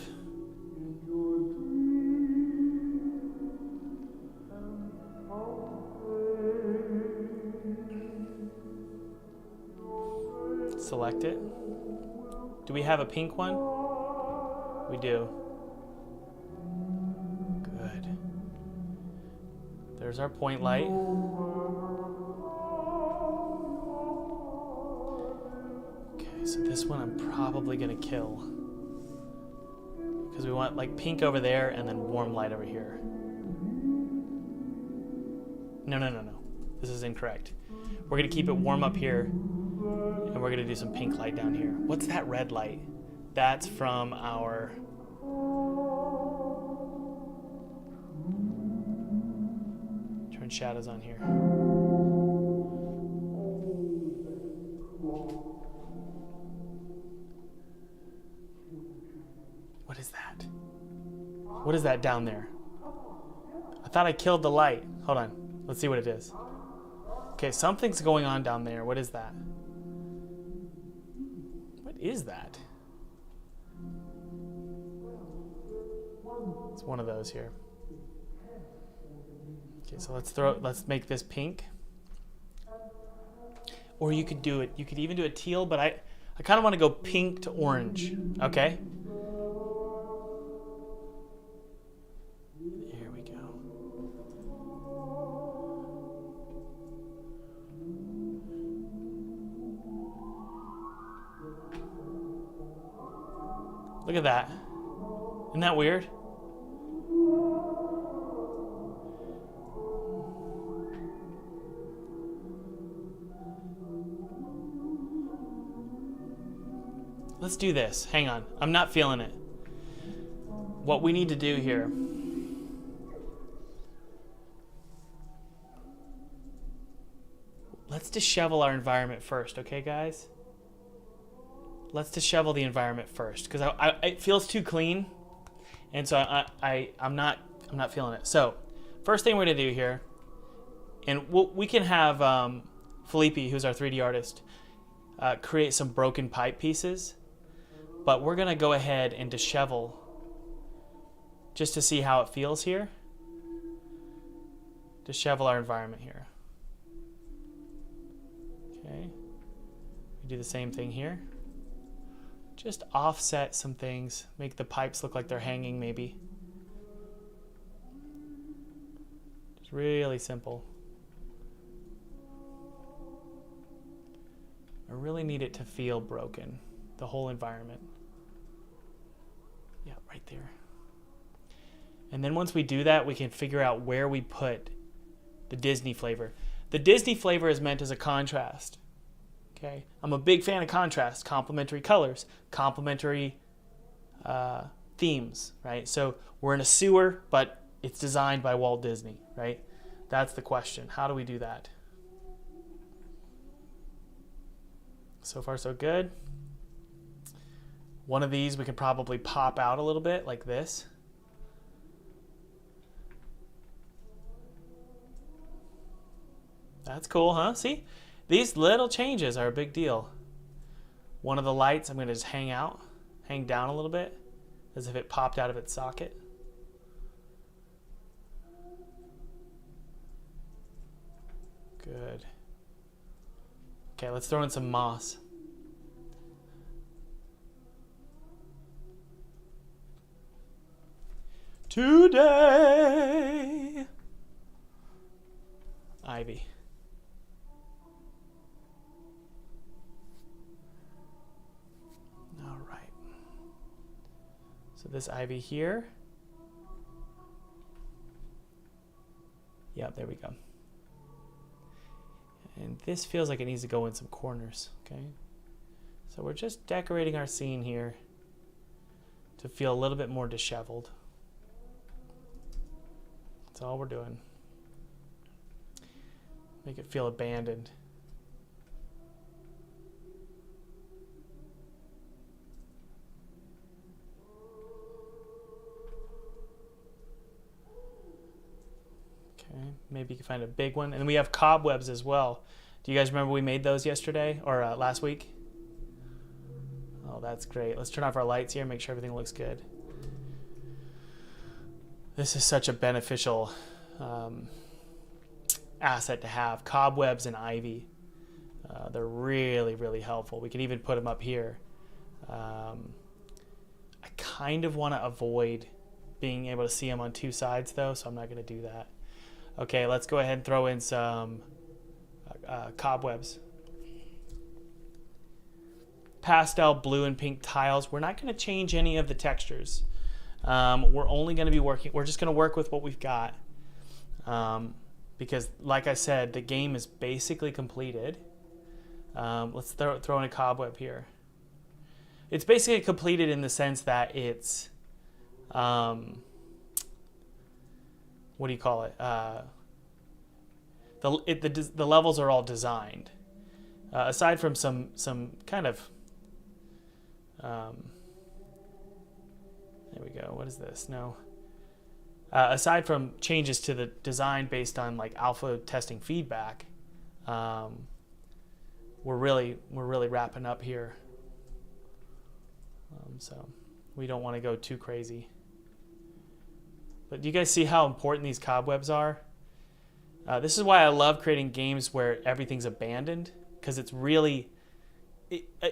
select it. Do we have a pink one? We do. Good. There's our point light. Okay, so this one I'm probably gonna kill because we want like pink over there and then warm light over here. No. This is incorrect. We're gonna keep it warm up here, and we're gonna do some pink light down here. What's that red light? That's from our... Turn shadows on here. What is that? What is that down there? I thought I killed the light. Hold on. Let's see what it is. Okay, something's going on down there. What is that? What is that? It's one of those here. Okay, so let's make this pink. Or you could do it, you could even do a teal, but I kind of want to go pink to orange, okay? Here we go. Look at that. Isn't that weird? let's do this. Hang on. I'm not feeling it. What we need to do here. Let's dishevel our environment first, okay, guys? Let's dishevel the environment first, because it feels too clean, and so I'm not feeling it. So, first thing we're gonna do here, and we can have Felipe, who's our 3D artist, create some broken pipe pieces, but we're gonna go ahead and dishevel just to see how it feels here. Dishevel our environment here. Okay, we do the same thing here. Just offset some things, make the pipes look like they're hanging maybe. It's really simple. I really need it to feel broken, the whole environment. Yeah, right there. And then once we do that, we can figure out where we put the Disney flavor. The Disney flavor is meant as a contrast. Okay, I'm a big fan of contrast, complementary colors, complementary themes, right? So we're in a sewer, but it's designed by Walt Disney, right? That's the question. How do we do that? So far, so good. One of these we can probably pop out a little bit like this. That's cool, huh? See? These little changes are a big deal. One of the lights I'm going to just hang down a little bit, as if it popped out of its socket. Good. Okay, let's throw in some moss. Today, ivy. All right. So this ivy here. Yep, there we go. And this feels like it needs to go in some corners, okay? So we're just decorating our scene here to feel a little bit more disheveled. That's all we're doing. Make it feel abandoned. Okay, maybe you can find a big one. And we have cobwebs as well. Do you guys remember we made those yesterday or last week? Oh, that's great. Let's turn off our lights here and make sure everything looks good. This is such a beneficial asset to have. Cobwebs and ivy. They're really, really helpful. We can even put them up here. I kind of want to avoid being able to see them on two sides though, so I'm not going to do that. Okay, let's go ahead and throw in some cobwebs. Pastel blue and pink tiles. We're not going to change any of the textures. We're only going to be we're just going to work with what we've got. Because like I said, the game is basically completed. Let's throw in a cobweb here. It's basically completed in the sense that it's, what do you call it? The levels are all designed. Aside from some kind of, there we go. What is this? No. Aside from changes to the design based on like alpha testing feedback, we're really wrapping up here. So we don't want to go too crazy. But do you guys see how important these cobwebs are? This is why I love creating games where everything's abandoned, because it's really...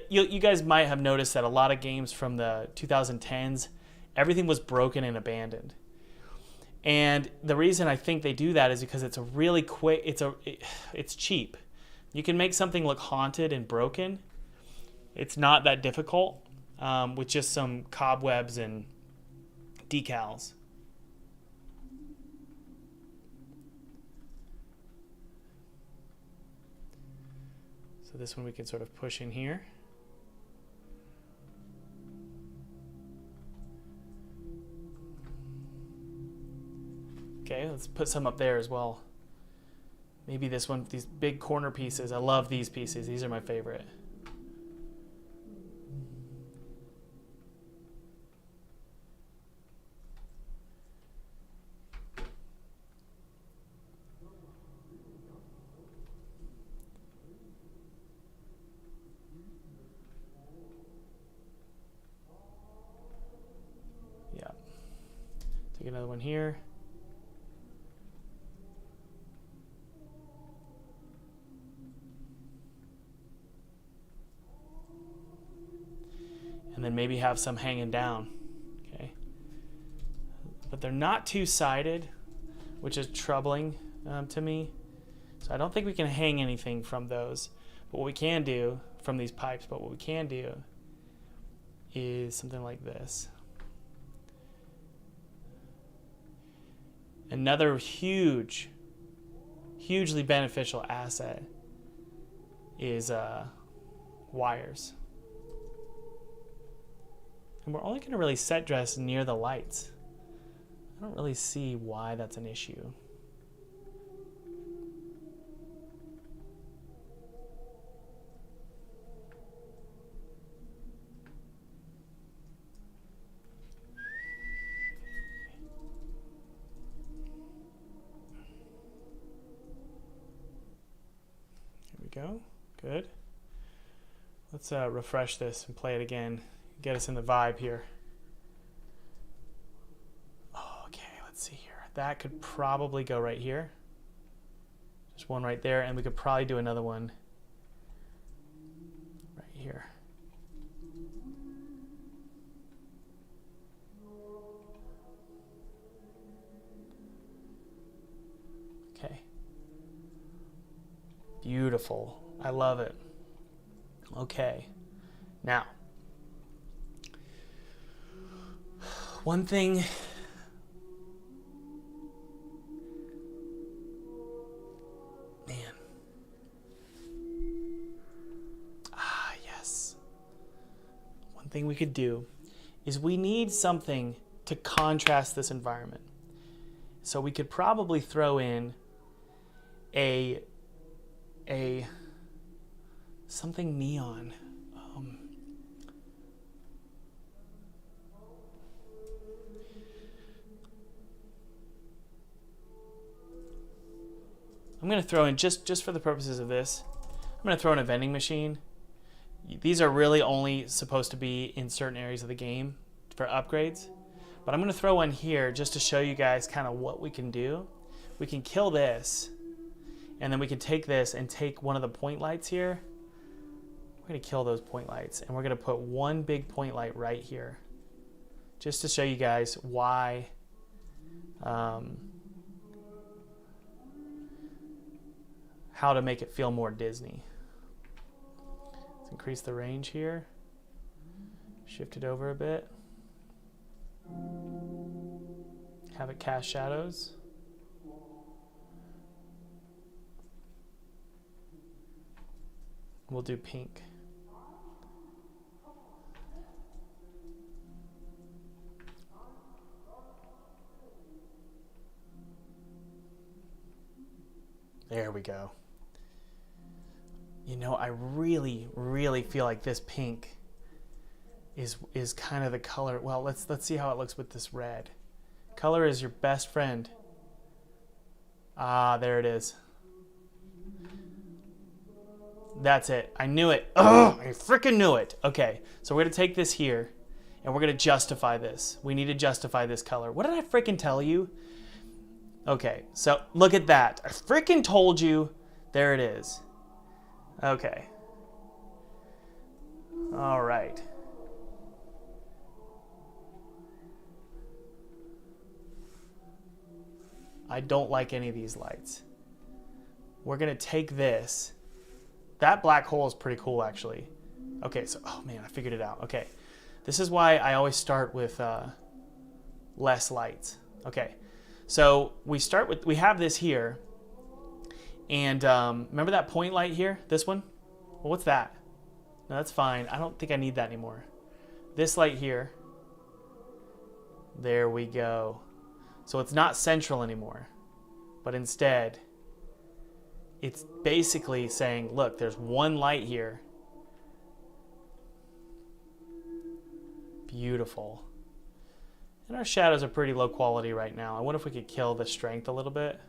you guys might have noticed that a lot of games from the 2010s, everything was broken and abandoned. And the reason I think they do that is because it's a really quick... It's cheap. You can make something look haunted and broken. It's not that difficult with just some cobwebs and decals. So this one we can sort of push in here. let's put some up there as well. Maybe this one, these big corner pieces. I love these pieces. These are my favorite. Yeah. Take another one here. And then maybe have some hanging down, okay? But they're not two-sided, which is troubling to me. So I don't think we can hang anything from those. But what we can do from these pipes, but what we can do is something like this. Another hugely beneficial asset is wires. And we're only going to really set dress near the lights. I don't really see why that's an issue. Here we go. Good. Let's refresh this and play it again. Get us in the vibe here. Okay, let's see here. That could probably go right here. Just one right there, and we could probably do another one right here. Okay. Beautiful. I love it. Okay. Now, one thing, man. Yes. One thing we could do is we need something to contrast this environment. So we could probably throw in something neon. I'm going to throw in, just for the purposes of this, I'm going to throw in a vending machine. These are really only supposed to be in certain areas of the game for upgrades. But I'm going to throw one here just to show you guys kind of what we can do. We can kill this, and then we can take this and take one of the point lights here. We're going to kill those point lights, and we're going to put one big point light right here. Just to show you guys why how to make it feel more Disney. Let's increase the range here. Shift it over a bit. Have it cast shadows. We'll do pink. There we go. You know, I really feel like this pink is kind of the color. Well, let's see how it looks with this red. Color is your best friend. Ah, there it is. That's it. I knew it. Oh, I freaking knew it. Okay, so we're gonna take this here and we're gonna justify this. We need to justify this color. What did I freaking tell you? Okay, so look at that. I freaking told you. There it is. Okay. All right. I don't like any of these lights. We're gonna take this. That black hole is pretty cool, actually. Okay, so, oh man, I figured it out. Okay, this is why I always start with less lights. Okay, so we have this here, and remember that point light here, this one? Well, what's that? No, that's fine. I don't think I need that anymore. This light here. There we go. So it's not central anymore. but instead it's basically saying, look, there's one light here. Beautiful. And our shadows are pretty low quality right now. I wonder if we could kill the strength a little bit.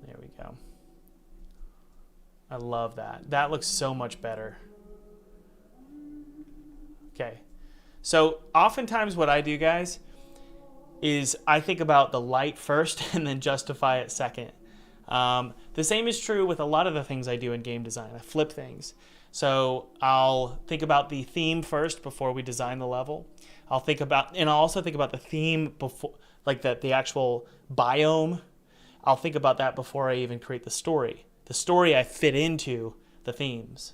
There we go. I love that. That looks so much better. Okay. So oftentimes what I do, guys, is I think about the light first and then justify it second. The same is true with a lot of the things I do in game design. I flip things. So I'll think about the theme first before we design the level. I'll also think about the theme before, like the actual biome. I'll think about that before I even create the story. The story I fit into the themes.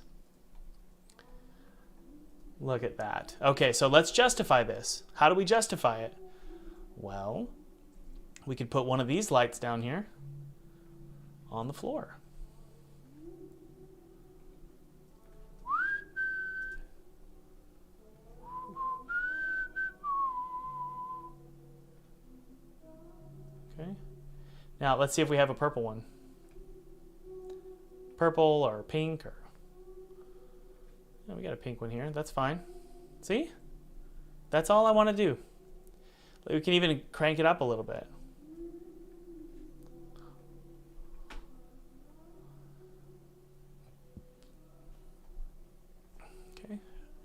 Look at that. Okay, so let's justify this. How do we justify it? Well, we could put one of these lights down here on the floor. Okay. Now let's see if we have a purple one. Purple or pink or... Yeah, we got a pink one here. That's fine. See? That's all I want to do. We can even crank it up a little bit. Okay.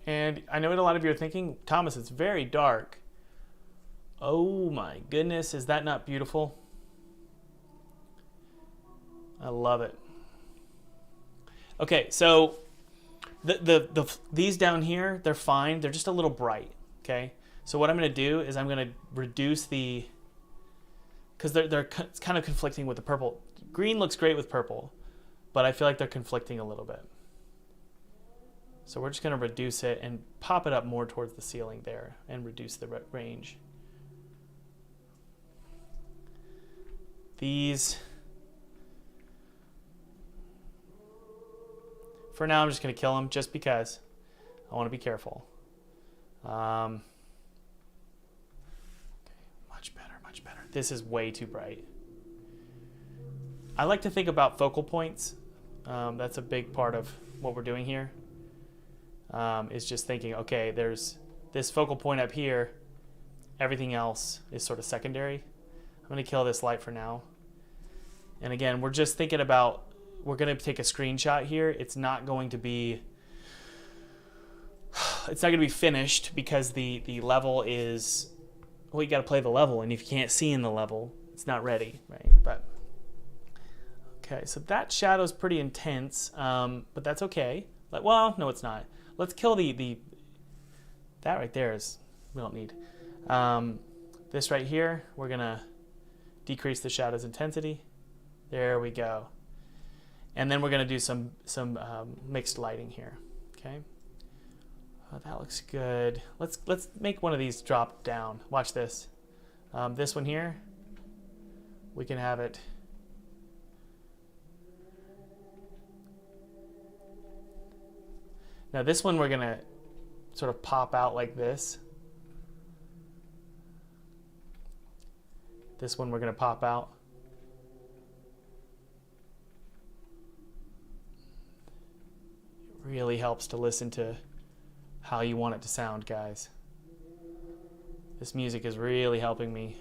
And I know what a lot of you are thinking, Thomas, it's very dark. Oh my goodness, is that not beautiful? I love it. Okay, so these down here, they're fine. They're just a little bright, okay? So what I'm going to do is I'm going to reduce the, because they're kind of conflicting with the purple. Green looks great with purple, but I feel like they're conflicting a little bit. So we're just going to reduce it and pop it up more towards the ceiling there and reduce the range. These, for now, I'm just going to kill them just because I want to be careful. Okay, much better, much better. This is way too bright. I like to think about focal points. That's a big part of what we're doing here. Is just thinking, okay, there's this focal point up here. Everything else is sort of secondary. I'm going to kill this light for now. And again, we're just thinking about, we're going to take a screenshot here. It's not going to be finished because the level is, well, you got to play the level, and if you can't see in the level, it's not ready, right? But okay, so that shadow's pretty intense, but that's okay. Like, well, no, it's not. Let's kill that right there is, we don't need. This right here, we're gonna decrease the shadow's intensity. There we go. And then we're gonna do some mixed lighting here. Okay. Oh, that looks good. Let's make one of these drop down. Watch this. This one here, we can have it. Now this one we're gonna sort of pop out like this. This one we're gonna pop out. It really helps to listen to how you want it to sound, guys. This music is really helping me.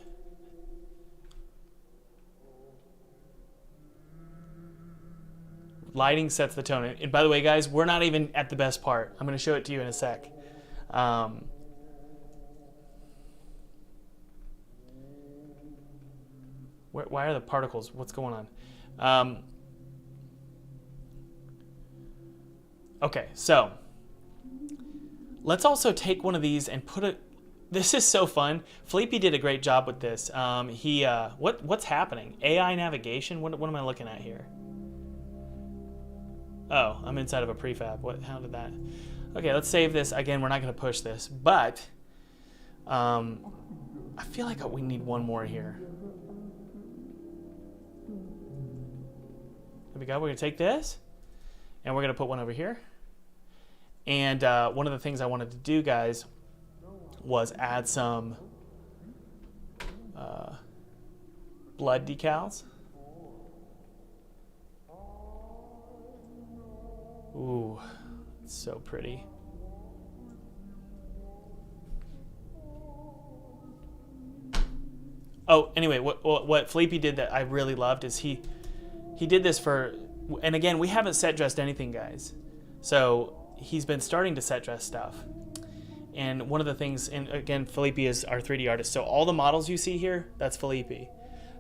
Lighting sets the tone. And by the way, guys, we're not even at the best part. I'm going to show it to you in a sec. Why are the particles? What's going on? Okay, so let's also take one of these and put it. This is so fun. Felipe did a great job with this. What's happening? AI navigation? What am I looking at here? Oh, I'm inside of a prefab. How did that? Okay, let's save this. Again, we're not going to push this, but I feel like we need one more here. There we go. We're going to take this, and we're going to put one over here. And one of the things I wanted to do, guys, was add some blood decals. Ooh, it's so pretty. Oh, anyway, what Felipe did that I really loved is he did this for, and again, we haven't set dressed anything, guys. So he's been starting to set dress stuff. And one of the things, and again, Felipe is our 3D artist. So all the models you see here, that's Felipe.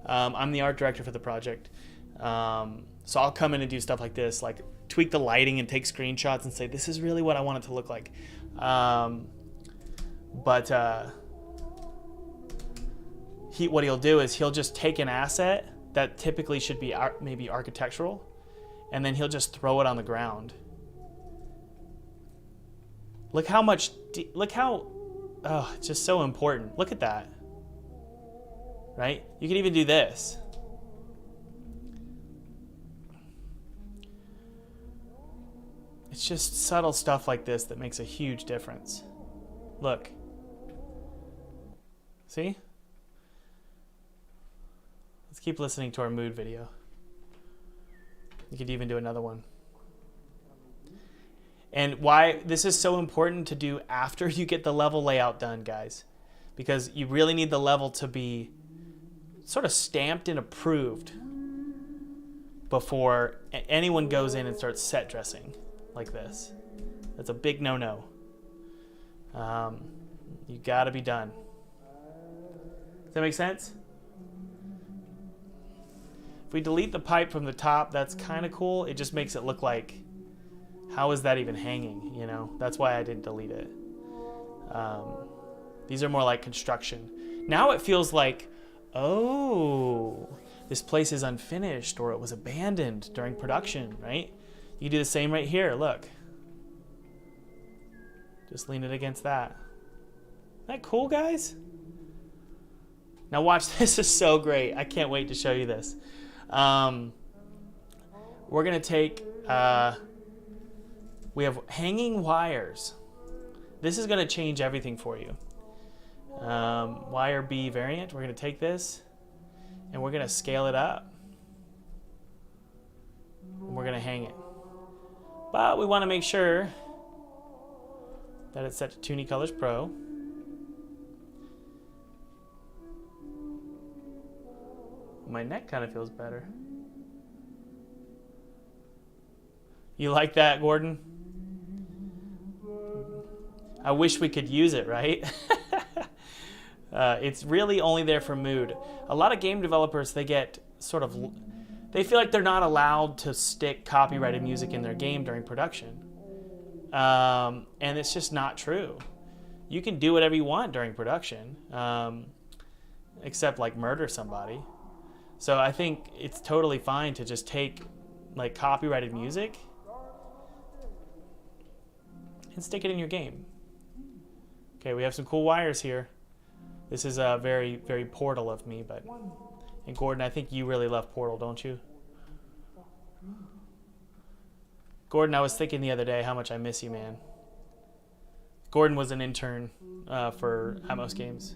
I'm the art director for the project. So I'll come in and do stuff like this, like tweak the lighting and take screenshots and say, this is really what I want it to look like. What he'll do is he'll just take an asset that typically should be maybe architectural, and then he'll just throw it on the ground. Look how much, oh, it's just so important. Look at that, right? You can even do this. It's just subtle stuff like this that makes a huge difference. Look. See? Let's keep listening to our mood video. You could even do another one. And why this is so important to do after you get the level layout done, guys. Because you really need the level to be sort of stamped and approved before anyone goes in and starts set dressing like this. That's a big no-no. You gotta be done. Does that make sense? If we delete the pipe from the top, that's kind of cool. It just makes it look like, how is that even hanging? You know, that's why I didn't delete it. These are more like construction. Now it feels like, oh, this place is unfinished or it was abandoned during production, right? You do the same right here, look. Just lean it against that. Isn't that cool, guys? Now watch, this is so great. I can't wait to show you this. We're gonna take, we have hanging wires. This is gonna change everything for you. Wire B variant, we're gonna take this and we're gonna scale it up. And we're gonna hang it. But we wanna make sure that it's set to Tunicolors Pro. My neck kind of feels better. You like that, Gordon? I wish we could use it, right? It's really only there for mood. A lot of game developers, they get sort of, they feel like they're not allowed to stick copyrighted music in their game during production. And it's just not true. You can do whatever you want during production, except like murder somebody. So I think it's totally fine to just take like copyrighted music and stick it in your game. Okay, we have some cool wires here. This is very, very Portal of me, but, and Gordon, I think you really love Portal, don't you? Gordon, I was thinking the other day how much I miss you, man. Gordon was an intern for Atmos Games,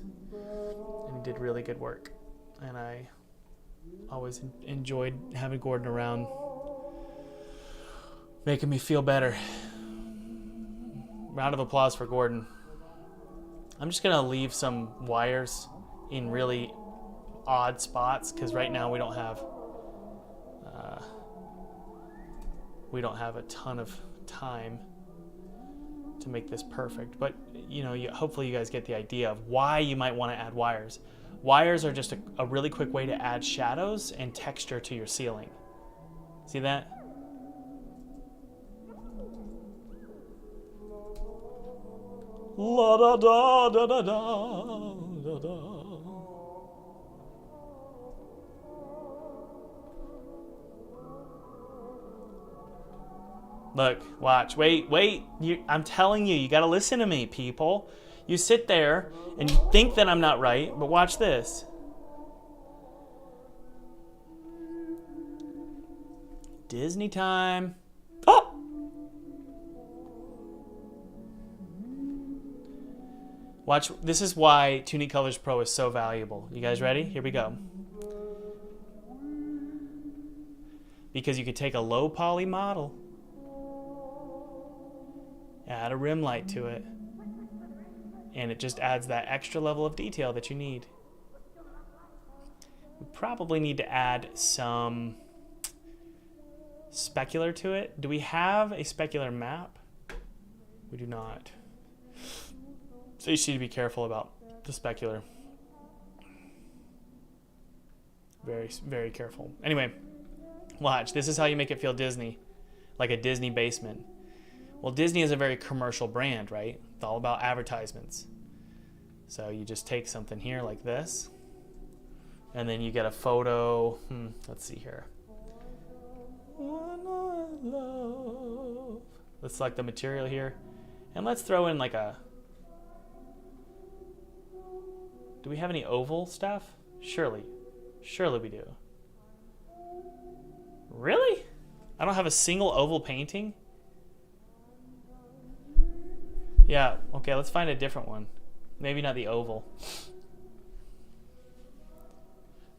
and he did really good work, and I always enjoyed having Gordon around, making me feel better. Round of applause for Gordon. I'm just gonna leave some wires in really odd spots because right now we don't have a ton of time to make this perfect. But you know, hopefully you guys get the idea of why you might want to add wires. Wires are just a really quick way to add shadows and texture to your ceiling. See that? La da da da da da da da. Look, watch, wait. I'm telling you, you gotta listen to me, people. You sit there and you think that I'm not right, but watch this. Disney time. Oh! Watch, this is why Tunicolors Pro is so valuable. You guys ready? Here we go. because you could take a low poly model, add a rim light to it, and it just adds that extra level of detail that you need. We probably need to add some specular to it. Do we have a specular map? We do not. So you need to be careful about the specular. Very, very careful. Anyway, watch. This is how you make it feel Disney, like a Disney basement. Well, Disney is a very commercial brand, right? It's all about advertisements. So you just take something here like this, and then you get a photo. Let's see here. One I love. Let's select the material here, and let's throw in like a. Do we have any oval stuff? Surely we do. Really? I don't have a single oval painting? Yeah, okay, let's find a different one. Maybe not the oval.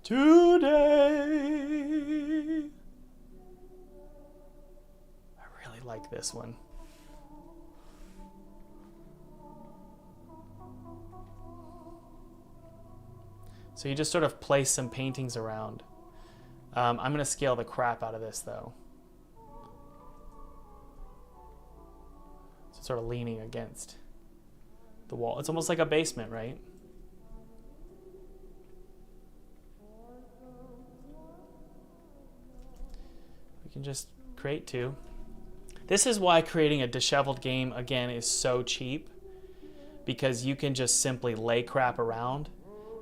Today. I really like this one. So you just sort of place some paintings around. I'm going to scale the crap out of this, though. So sort of leaning against the wall. It's almost like a basement, right? We can just create two. This is why creating a disheveled game, again, is so cheap. Because you can just simply lay crap around.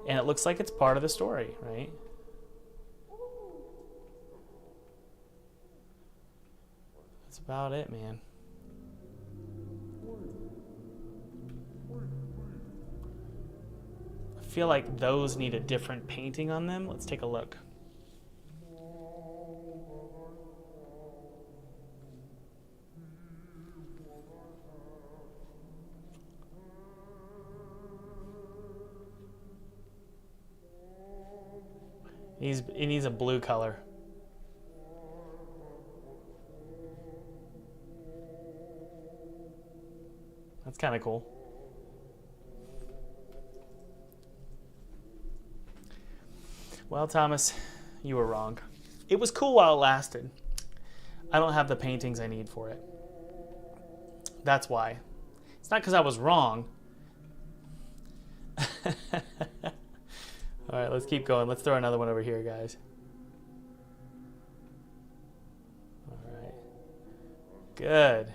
And it looks like it's part of the story, right? That's about it, man. I feel like those need a different painting on them. Let's take a look. It needs a blue color. That's kind of cool. Well, Thomas, you were wrong. It was cool while it lasted. I don't have the paintings I need for it. That's why. It's not because I was wrong. All right, let's keep going. Let's throw another one over here, guys. All right. Good.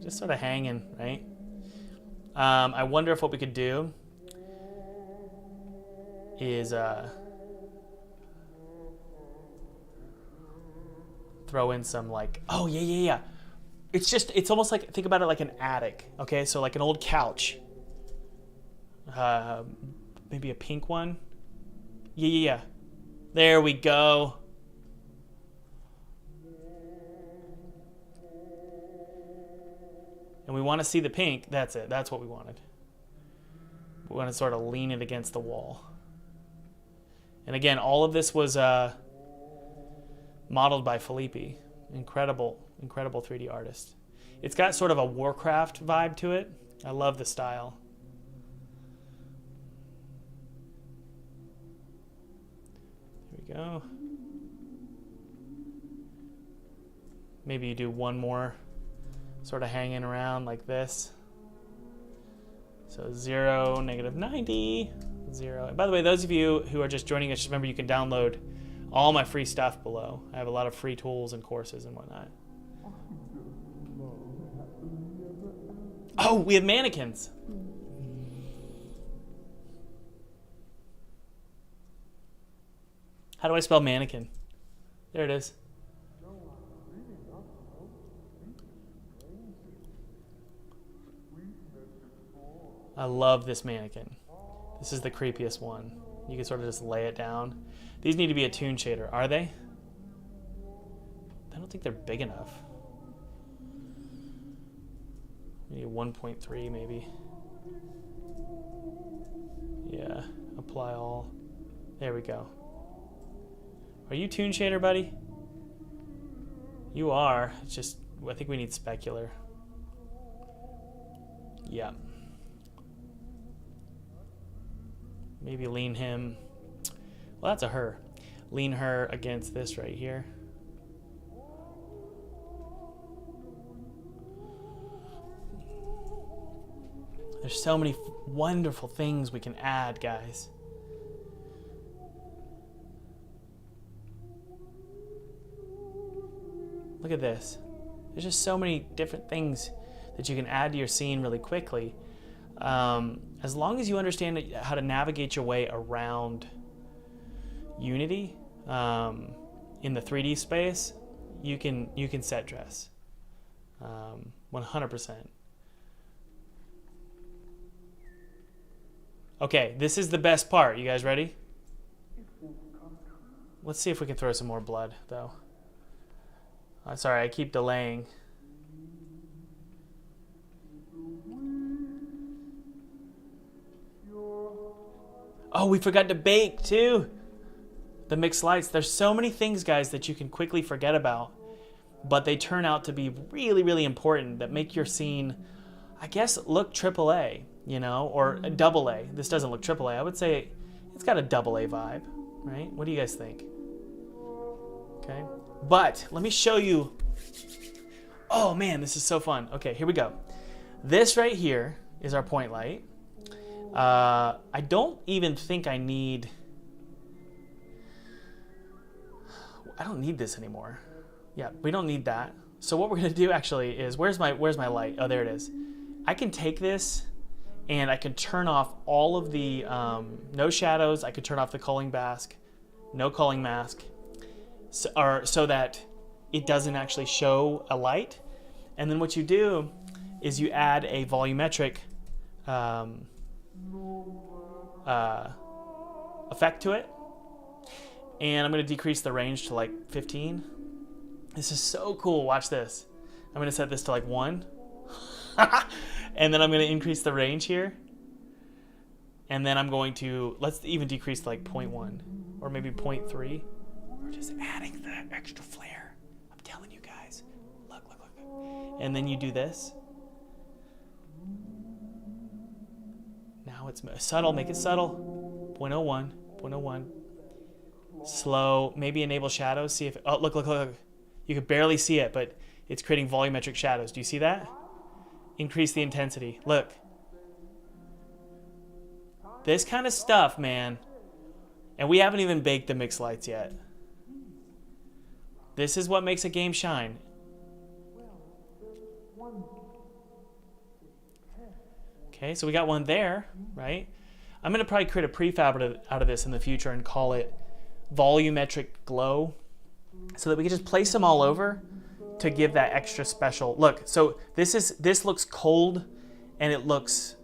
Just sort of hanging, right? I wonder if what we could do is throw in some like, oh, yeah. It's almost like, think about it like an attic, okay? So like an old couch. Maybe a pink one. Yeah. There we go. And we want to see the pink. That's it. That's what we wanted. We want to sort of lean it against the wall. And again, all of this was modeled by Felipe. Incredible 3D artist. It's got sort of a Warcraft vibe to it. I love the style. There we go. Maybe you do one more sort of hanging around like this. So 0, -90, 0. And by the way, those of you who are just joining us, just remember you can download all my free stuff below. I have a lot of free tools and courses and whatnot. Oh, we have mannequins. How do I spell mannequin? There it is. I love this mannequin. This is the creepiest one. You can sort of just lay it down. These need to be a toon shader. Are they? I don't think they're big enough. Maybe 1.3 maybe. Yeah, apply all. There we go. Are you toon shader, buddy? You are. It's just, I think we need specular. Yeah. Maybe lean him. Well, that's a her. Lean her against this right here. There's so many wonderful things we can add, guys. Look at this. There's just so many different things that you can add to your scene really quickly. As long as you understand how to navigate your way around Unity in the 3D space, you can set dress 100%. Okay, this is the best part. You guys ready? Let's see if we can throw some more blood, though. Sorry, I keep delaying. Oh, we forgot to bake, too. The mixed lights. There's so many things, guys, that you can quickly forget about, but they turn out to be really, really important that make your scene, I guess, look AAA, you know, or AA. This doesn't look AAA. I would say it's got a AA vibe, right? What do you guys think? Okay. But let me show you. Oh, man, this is so fun. Okay, here we go. This right here is our point light. I don't even think I need... I don't need this anymore. Yeah, we don't need that. So what we're going to do actually is, where's my light? Oh, there it is. I can take this and I can turn off all of the no shadows. I could turn off the culling mask, no culling mask, so that it doesn't actually show a light. And then what you do is you add a volumetric effect to it. And I'm going to decrease the range to like 15. This is so cool. Watch this. I'm going to set this to like 1. And then I'm going to increase the range here. And then I'm going to, let's even decrease to like 0.1 or maybe 0.3. We're just adding the extra flare. I'm telling you guys. Look. And then you do this. Now it's subtle. Make it subtle. 0.01. 0.01. Slow. Maybe enable shadows. See if... Oh, look. You can barely see it, but it's creating volumetric shadows. Do you see that? Increase the intensity. Look. This kind of stuff, man. And we haven't even baked the mixed lights yet. This is what makes a game shine. Okay, so we got one there, right? I'm going to probably create a prefab out of this in the future and call it volumetric glow, so that we can just place them all over to give that extra special look. So this looks cold, and it looks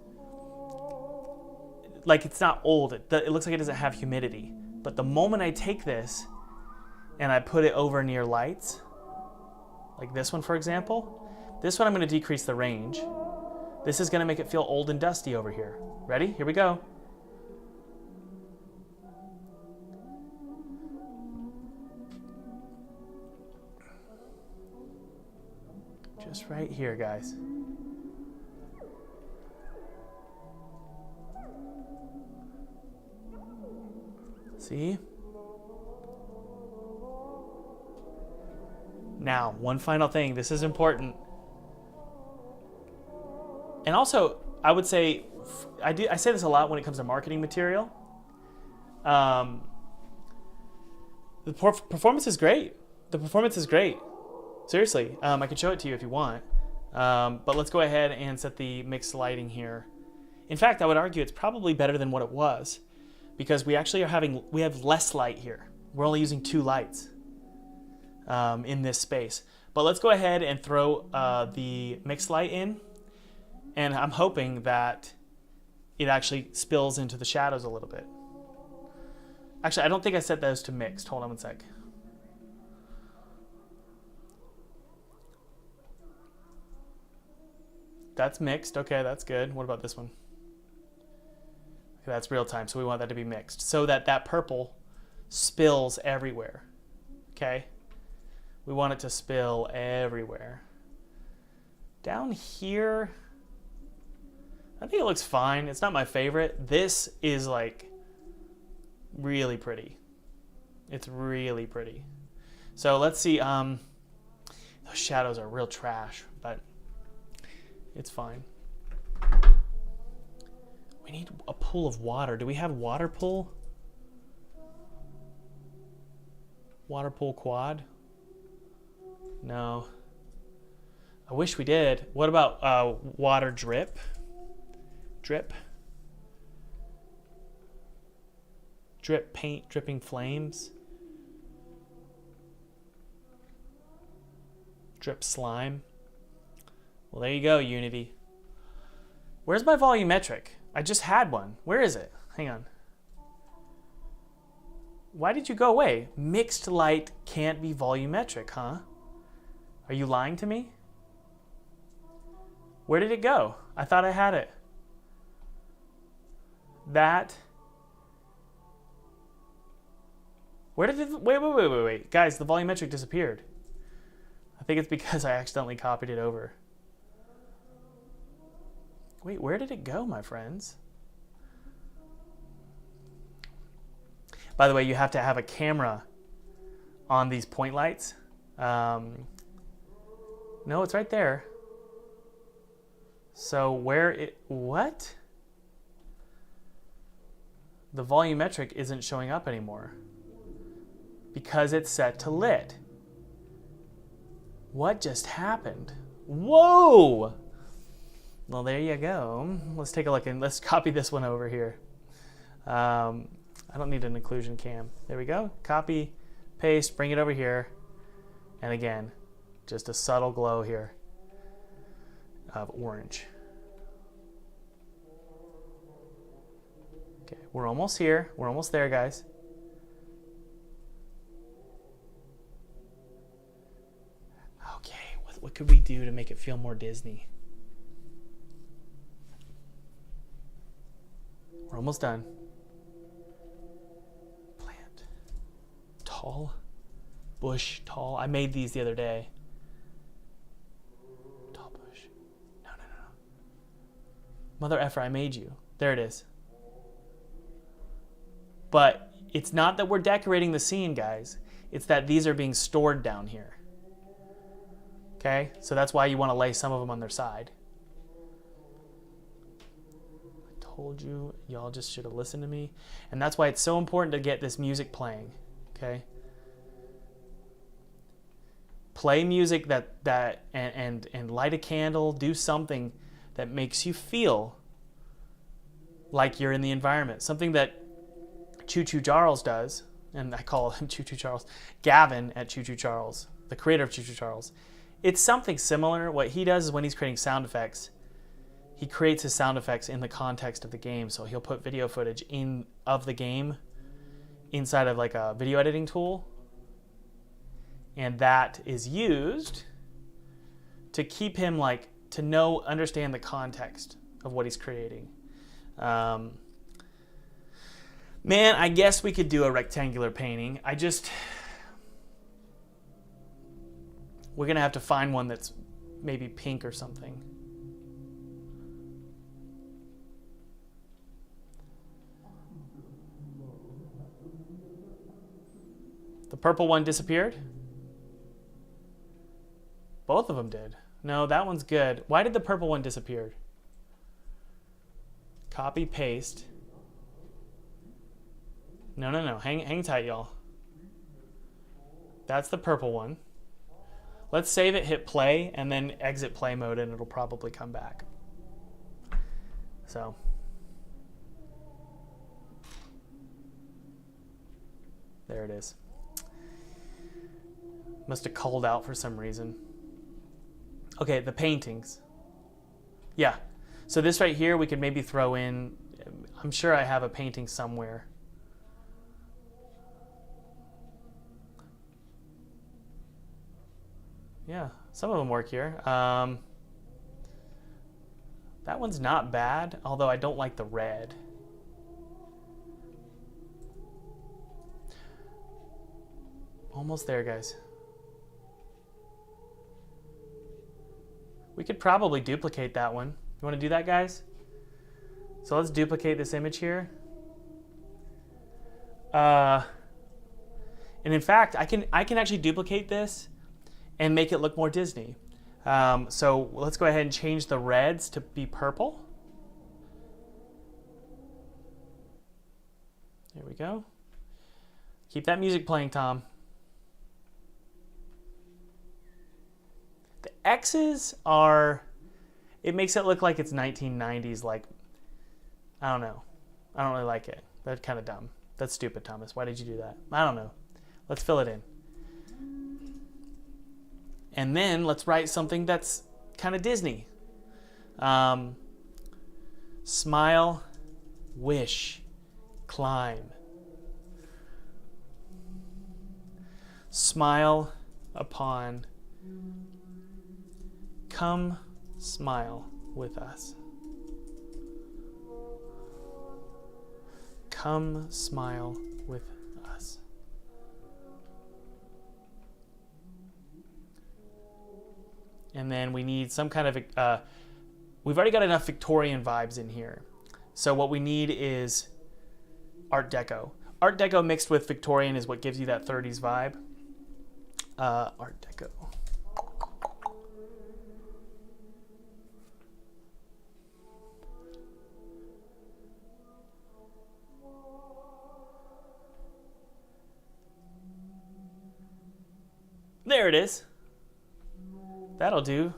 like it's not old. It looks like it doesn't have humidity. But the moment I take this and I put it over near lights, like this one, for example, this one I'm going to decrease the range. This is going to make it feel old and dusty over here. Ready? Here we go. Just right here, guys. See? Now, one final thing. This is important. And also, I would say, I say this a lot when it comes to marketing material. The performance is great. The performance is great. Seriously, I can show it to you if you want. But let's go ahead and set the mixed lighting here. In fact, I would argue it's probably better than what it was, because we actually we have less light here. We're only using 2 lights in this space. But let's go ahead and throw the mixed light in. And I'm hoping that it actually spills into the shadows a little bit. Actually, I don't think I set those to mixed. Hold on one sec. That's mixed. Okay, that's good. What about this one? Okay, that's real time, so we want that to be mixed so that that purple spills everywhere. Okay? We want it to spill everywhere. Down here, I think it looks fine. It's not my favorite. This is like really pretty. It's really pretty. So let's see. Those shadows are real trash, but it's fine. We need a pool of water. Do we have water pool? Water pool quad? No. I wish we did. What about water drip? Drip? Drip paint, dripping flames? Drip slime? Well, there you go, Unity. Where's my volumetric? I just had one. Where is it? Hang on. Why did you go away? Mixed light can't be volumetric, huh? Are you lying to me? Where did it go? I thought I had it. That. Where did it? Wait. Guys, the volumetric disappeared. I think it's because I accidentally copied it over. Wait, where did it go, my friends? By the way, you have to have a camera on these point lights. No, it's right there. So what? The volumetric isn't showing up anymore because it's set to lit. What just happened? Whoa! Well, there you go. Let's take a look and let's copy this one over here. I don't need an occlusion cam. There we go. Copy, paste, bring it over here. And again, just a subtle glow here of orange. Okay, we're almost here. We're almost there, guys. Okay, what could we do to make it feel more Disney? We're almost done. Plant. Tall. Bush. Tall. I made these the other day. Tall bush. No. Mother effer, I made you. There it is. But it's not that we're decorating the scene, guys. It's that these are being stored down here. Okay? So that's why you want to lay some of them on their side. Told you, y'all just should have listened to me. And that's why it's so important to get this music playing. Okay, play music and light a candle, do something that makes you feel like you're in the environment. Something that Choo Choo Charles does, and I call him Choo Choo Charles, Gavin at Choo Choo Charles, the creator of Choo Choo Charles. It's something similar. What he does is when he's creating sound effects, he creates his sound effects in the context of the game. So he'll put video footage of the game inside of like a video editing tool. And that is used to keep him to understand the context of what he's creating. Man, I guess we could do a rectangular painting. We're going to have to find one that's maybe pink or something. The purple one disappeared? Both of them did. No, that one's good. Why did the purple one disappear? Copy, paste. No. Hang tight, y'all. That's the purple one. Let's save it, hit play, and then exit play mode, and it'll probably come back. So. There it is. Must have culled out for some reason. Okay, the paintings. Yeah. So this right here, we could maybe throw in, I'm sure I have a painting somewhere. Yeah, some of them work here. That one's not bad, although I don't like the red. Almost there, guys. We could probably duplicate that one. You want to do that, guys? So let's duplicate this image here. And in fact, I can actually duplicate this and make it look more Disney. So let's go ahead and change the reds to be purple. There we go. Keep that music playing, Tom. The X's are, it makes it look like it's 1990s, like, I don't know. I don't really like it. That's kind of dumb. That's stupid, Thomas. Why did you do that? I don't know. Let's fill it in. And then let's write something that's kind of Disney. Smile, wish, climb. Smile upon. Come smile with us. Come smile with us. And then we need some kind of, we've already got enough Victorian vibes in here. So what we need is Art Deco. Art Deco mixed with Victorian is what gives you that 30s vibe. Art Deco. There it is. That'll do.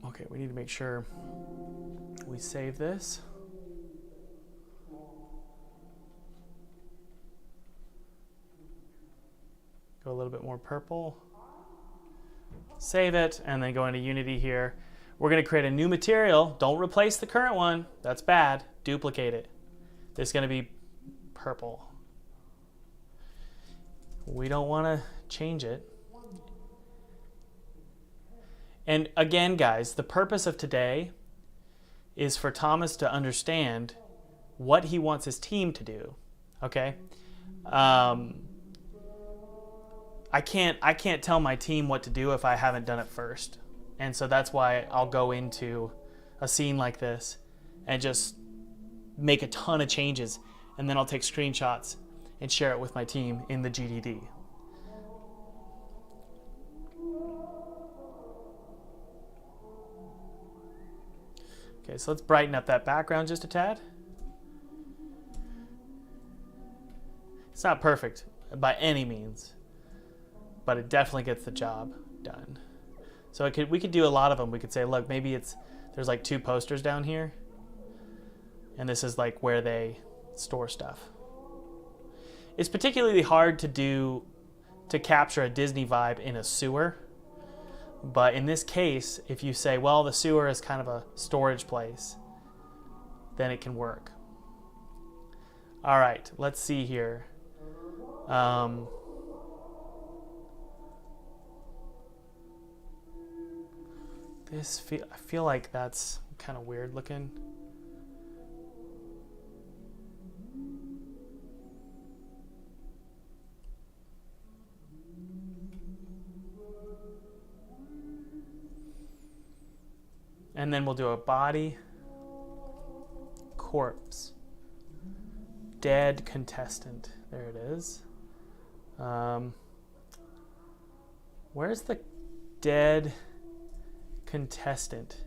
Okay, we need to make sure we save this. Go a little bit more purple. Save it, and then go into Unity here. We're going to create a new material. Don't replace the current one. That's bad. Duplicate it. This is going to be purple. We don't want to change it. And again, guys, the purpose of today is for Thomas to understand what he wants his team to do. Okay? I can't tell my team what to do if I haven't done it first. And so that's why I'll go into a scene like this and just make a ton of changes, and then I'll take screenshots and share it with my team in the GDD. Okay, so let's brighten up that background just a tad. It's not perfect by any means, but it definitely gets the job done. So we could do a lot of them. We could say, look, maybe there's like 2 posters down here, and this is like where they store stuff. It's particularly hard to capture a Disney vibe in a sewer. But in this case, if you say, well, the sewer is kind of a storage place, then it can work. All right, let's see here. I feel like that's kind of weird looking. And then we'll do a body, corpse, dead contestant. There it is. Where's the dead contestant?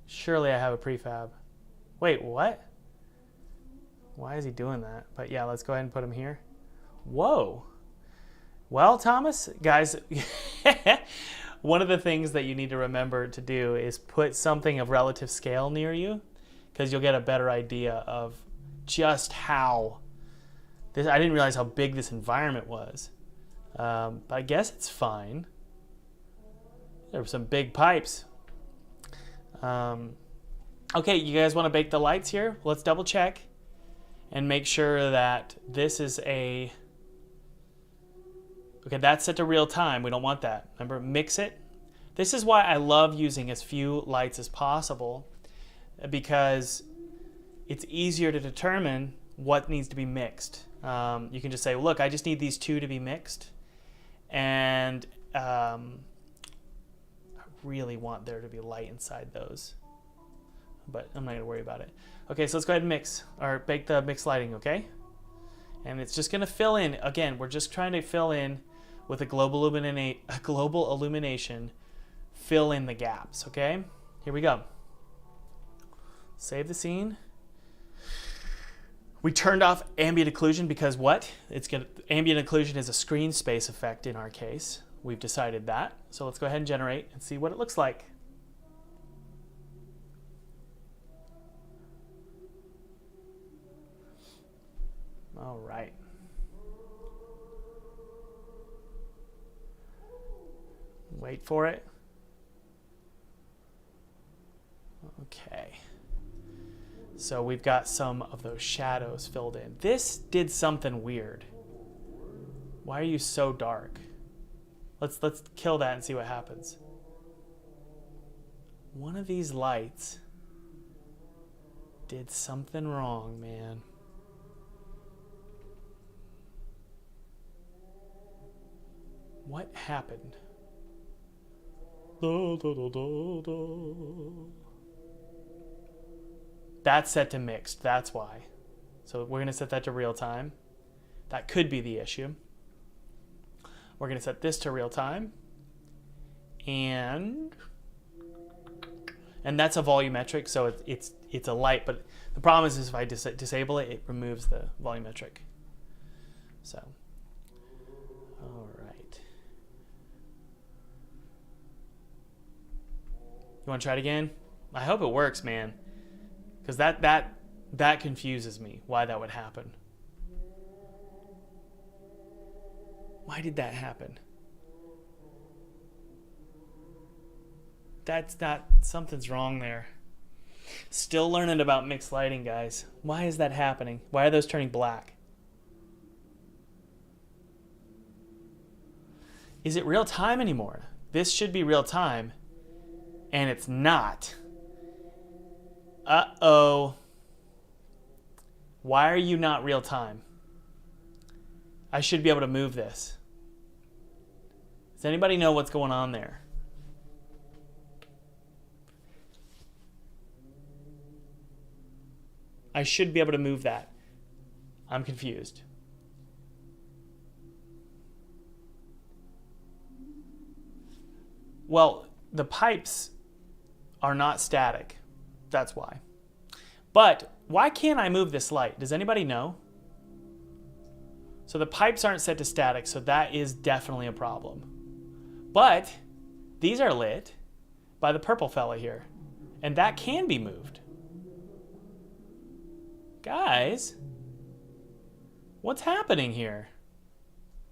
Surely I have a prefab. Wait, what? Why is he doing that? But yeah, let's go ahead and put him here. Whoa. Well, Thomas, guys, one of the things that you need to remember to do is put something of relative scale near you, because you'll get a better idea of just how this. I didn't realize how big this environment was, but I guess it's fine. There were some big pipes. Okay, you guys want to bake the lights here? Let's double check and make sure that this is a... Okay, that's set to real time. We don't want that. Remember, mix it. This is why I love using as few lights as possible, because it's easier to determine what needs to be mixed. You can just say, look, I just need these two to be mixed. And I really want there to be light inside those, but I'm not going to worry about it. Okay, so let's go ahead and mix, or bake the mixed lighting, okay? And it's just going to fill in. Again, we're just trying to fill in with a global illumination, fill in the gaps, okay? Here we go. Save the scene. We turned off ambient occlusion because what? Ambient occlusion is a screen space effect in our case. We've decided that. So let's go ahead and generate and see what it looks like. All right. Wait for it. Okay. So we've got some of those shadows filled in. This did something weird. Why are you so dark? Let's kill that and see what happens. One of these lights did something wrong, man. What happened? That's set to mixed, that's why. So we're gonna set that to real time. That could be the issue. We're gonna set this to real time. And that's a volumetric, so it's a light, but the problem is if I disable it, it removes the volumetric. So, all right. You wanna try it again? I hope it works, man. Because that confuses me, why that would happen. Why did that happen? That's not, something's wrong there. Still learning about mixed lighting, guys. Why is that happening? Why are those turning black? Is it real time anymore? This should be real time, and it's not. Uh-oh. Why are you not real time? I should be able to move this. Does anybody know what's going on there? I should be able to move that. I'm confused. Well, the pipes are not static. That's why. But why can't I move this light? Does anybody know? So the pipes aren't set to static, so that is definitely a problem. But these are lit by the purple fella here, and that can be moved. Guys, what's happening here?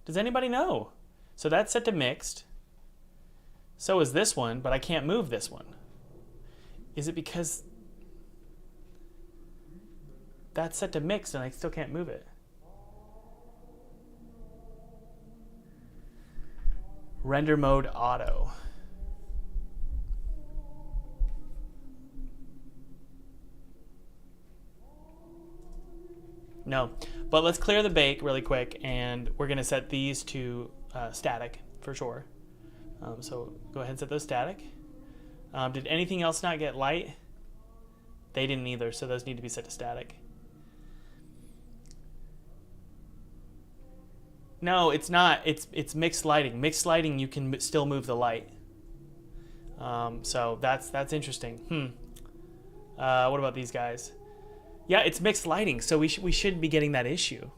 Does anybody know? So that's set to mixed. So is this one, but I can't move this one. Is it because that's set to mixed and I still can't move it? Render mode auto. No, but let's clear the bake really quick, and we're gonna set these to static for sure. So go ahead and set those static. Did anything else not get light? They didn't either, so those need to be set to static. No, it's not. It's mixed lighting. Mixed lighting, you can still move the light. So that's interesting. What about these guys? Yeah, it's mixed lighting, so we shouldn't be getting that issue.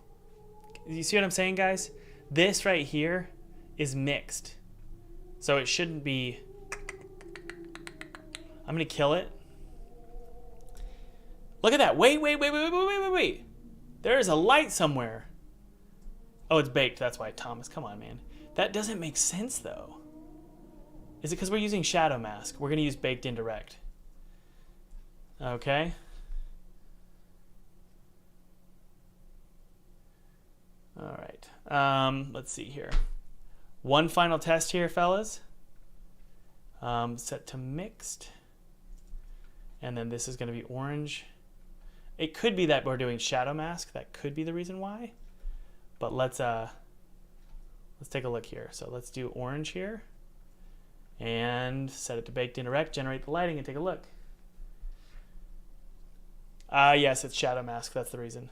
You see what I'm saying, guys? This right here is mixed, so it shouldn't be. I'm gonna kill it. Look at that. Wait. There is a light somewhere. Oh, it's baked. That's why. Thomas, come on, man. That doesn't make sense, though. Is it because we're using shadow mask? We're going to use baked indirect. Okay. All right. Let's see here. One final test here, fellas. Set to mixed. And then this is going to be orange. It could be that we're doing shadow mask. That could be the reason why. But let's take a look here. So let's do orange here. And set it to baked indirect, generate the lighting, and take a look. Yes, it's shadow mask. That's the reason.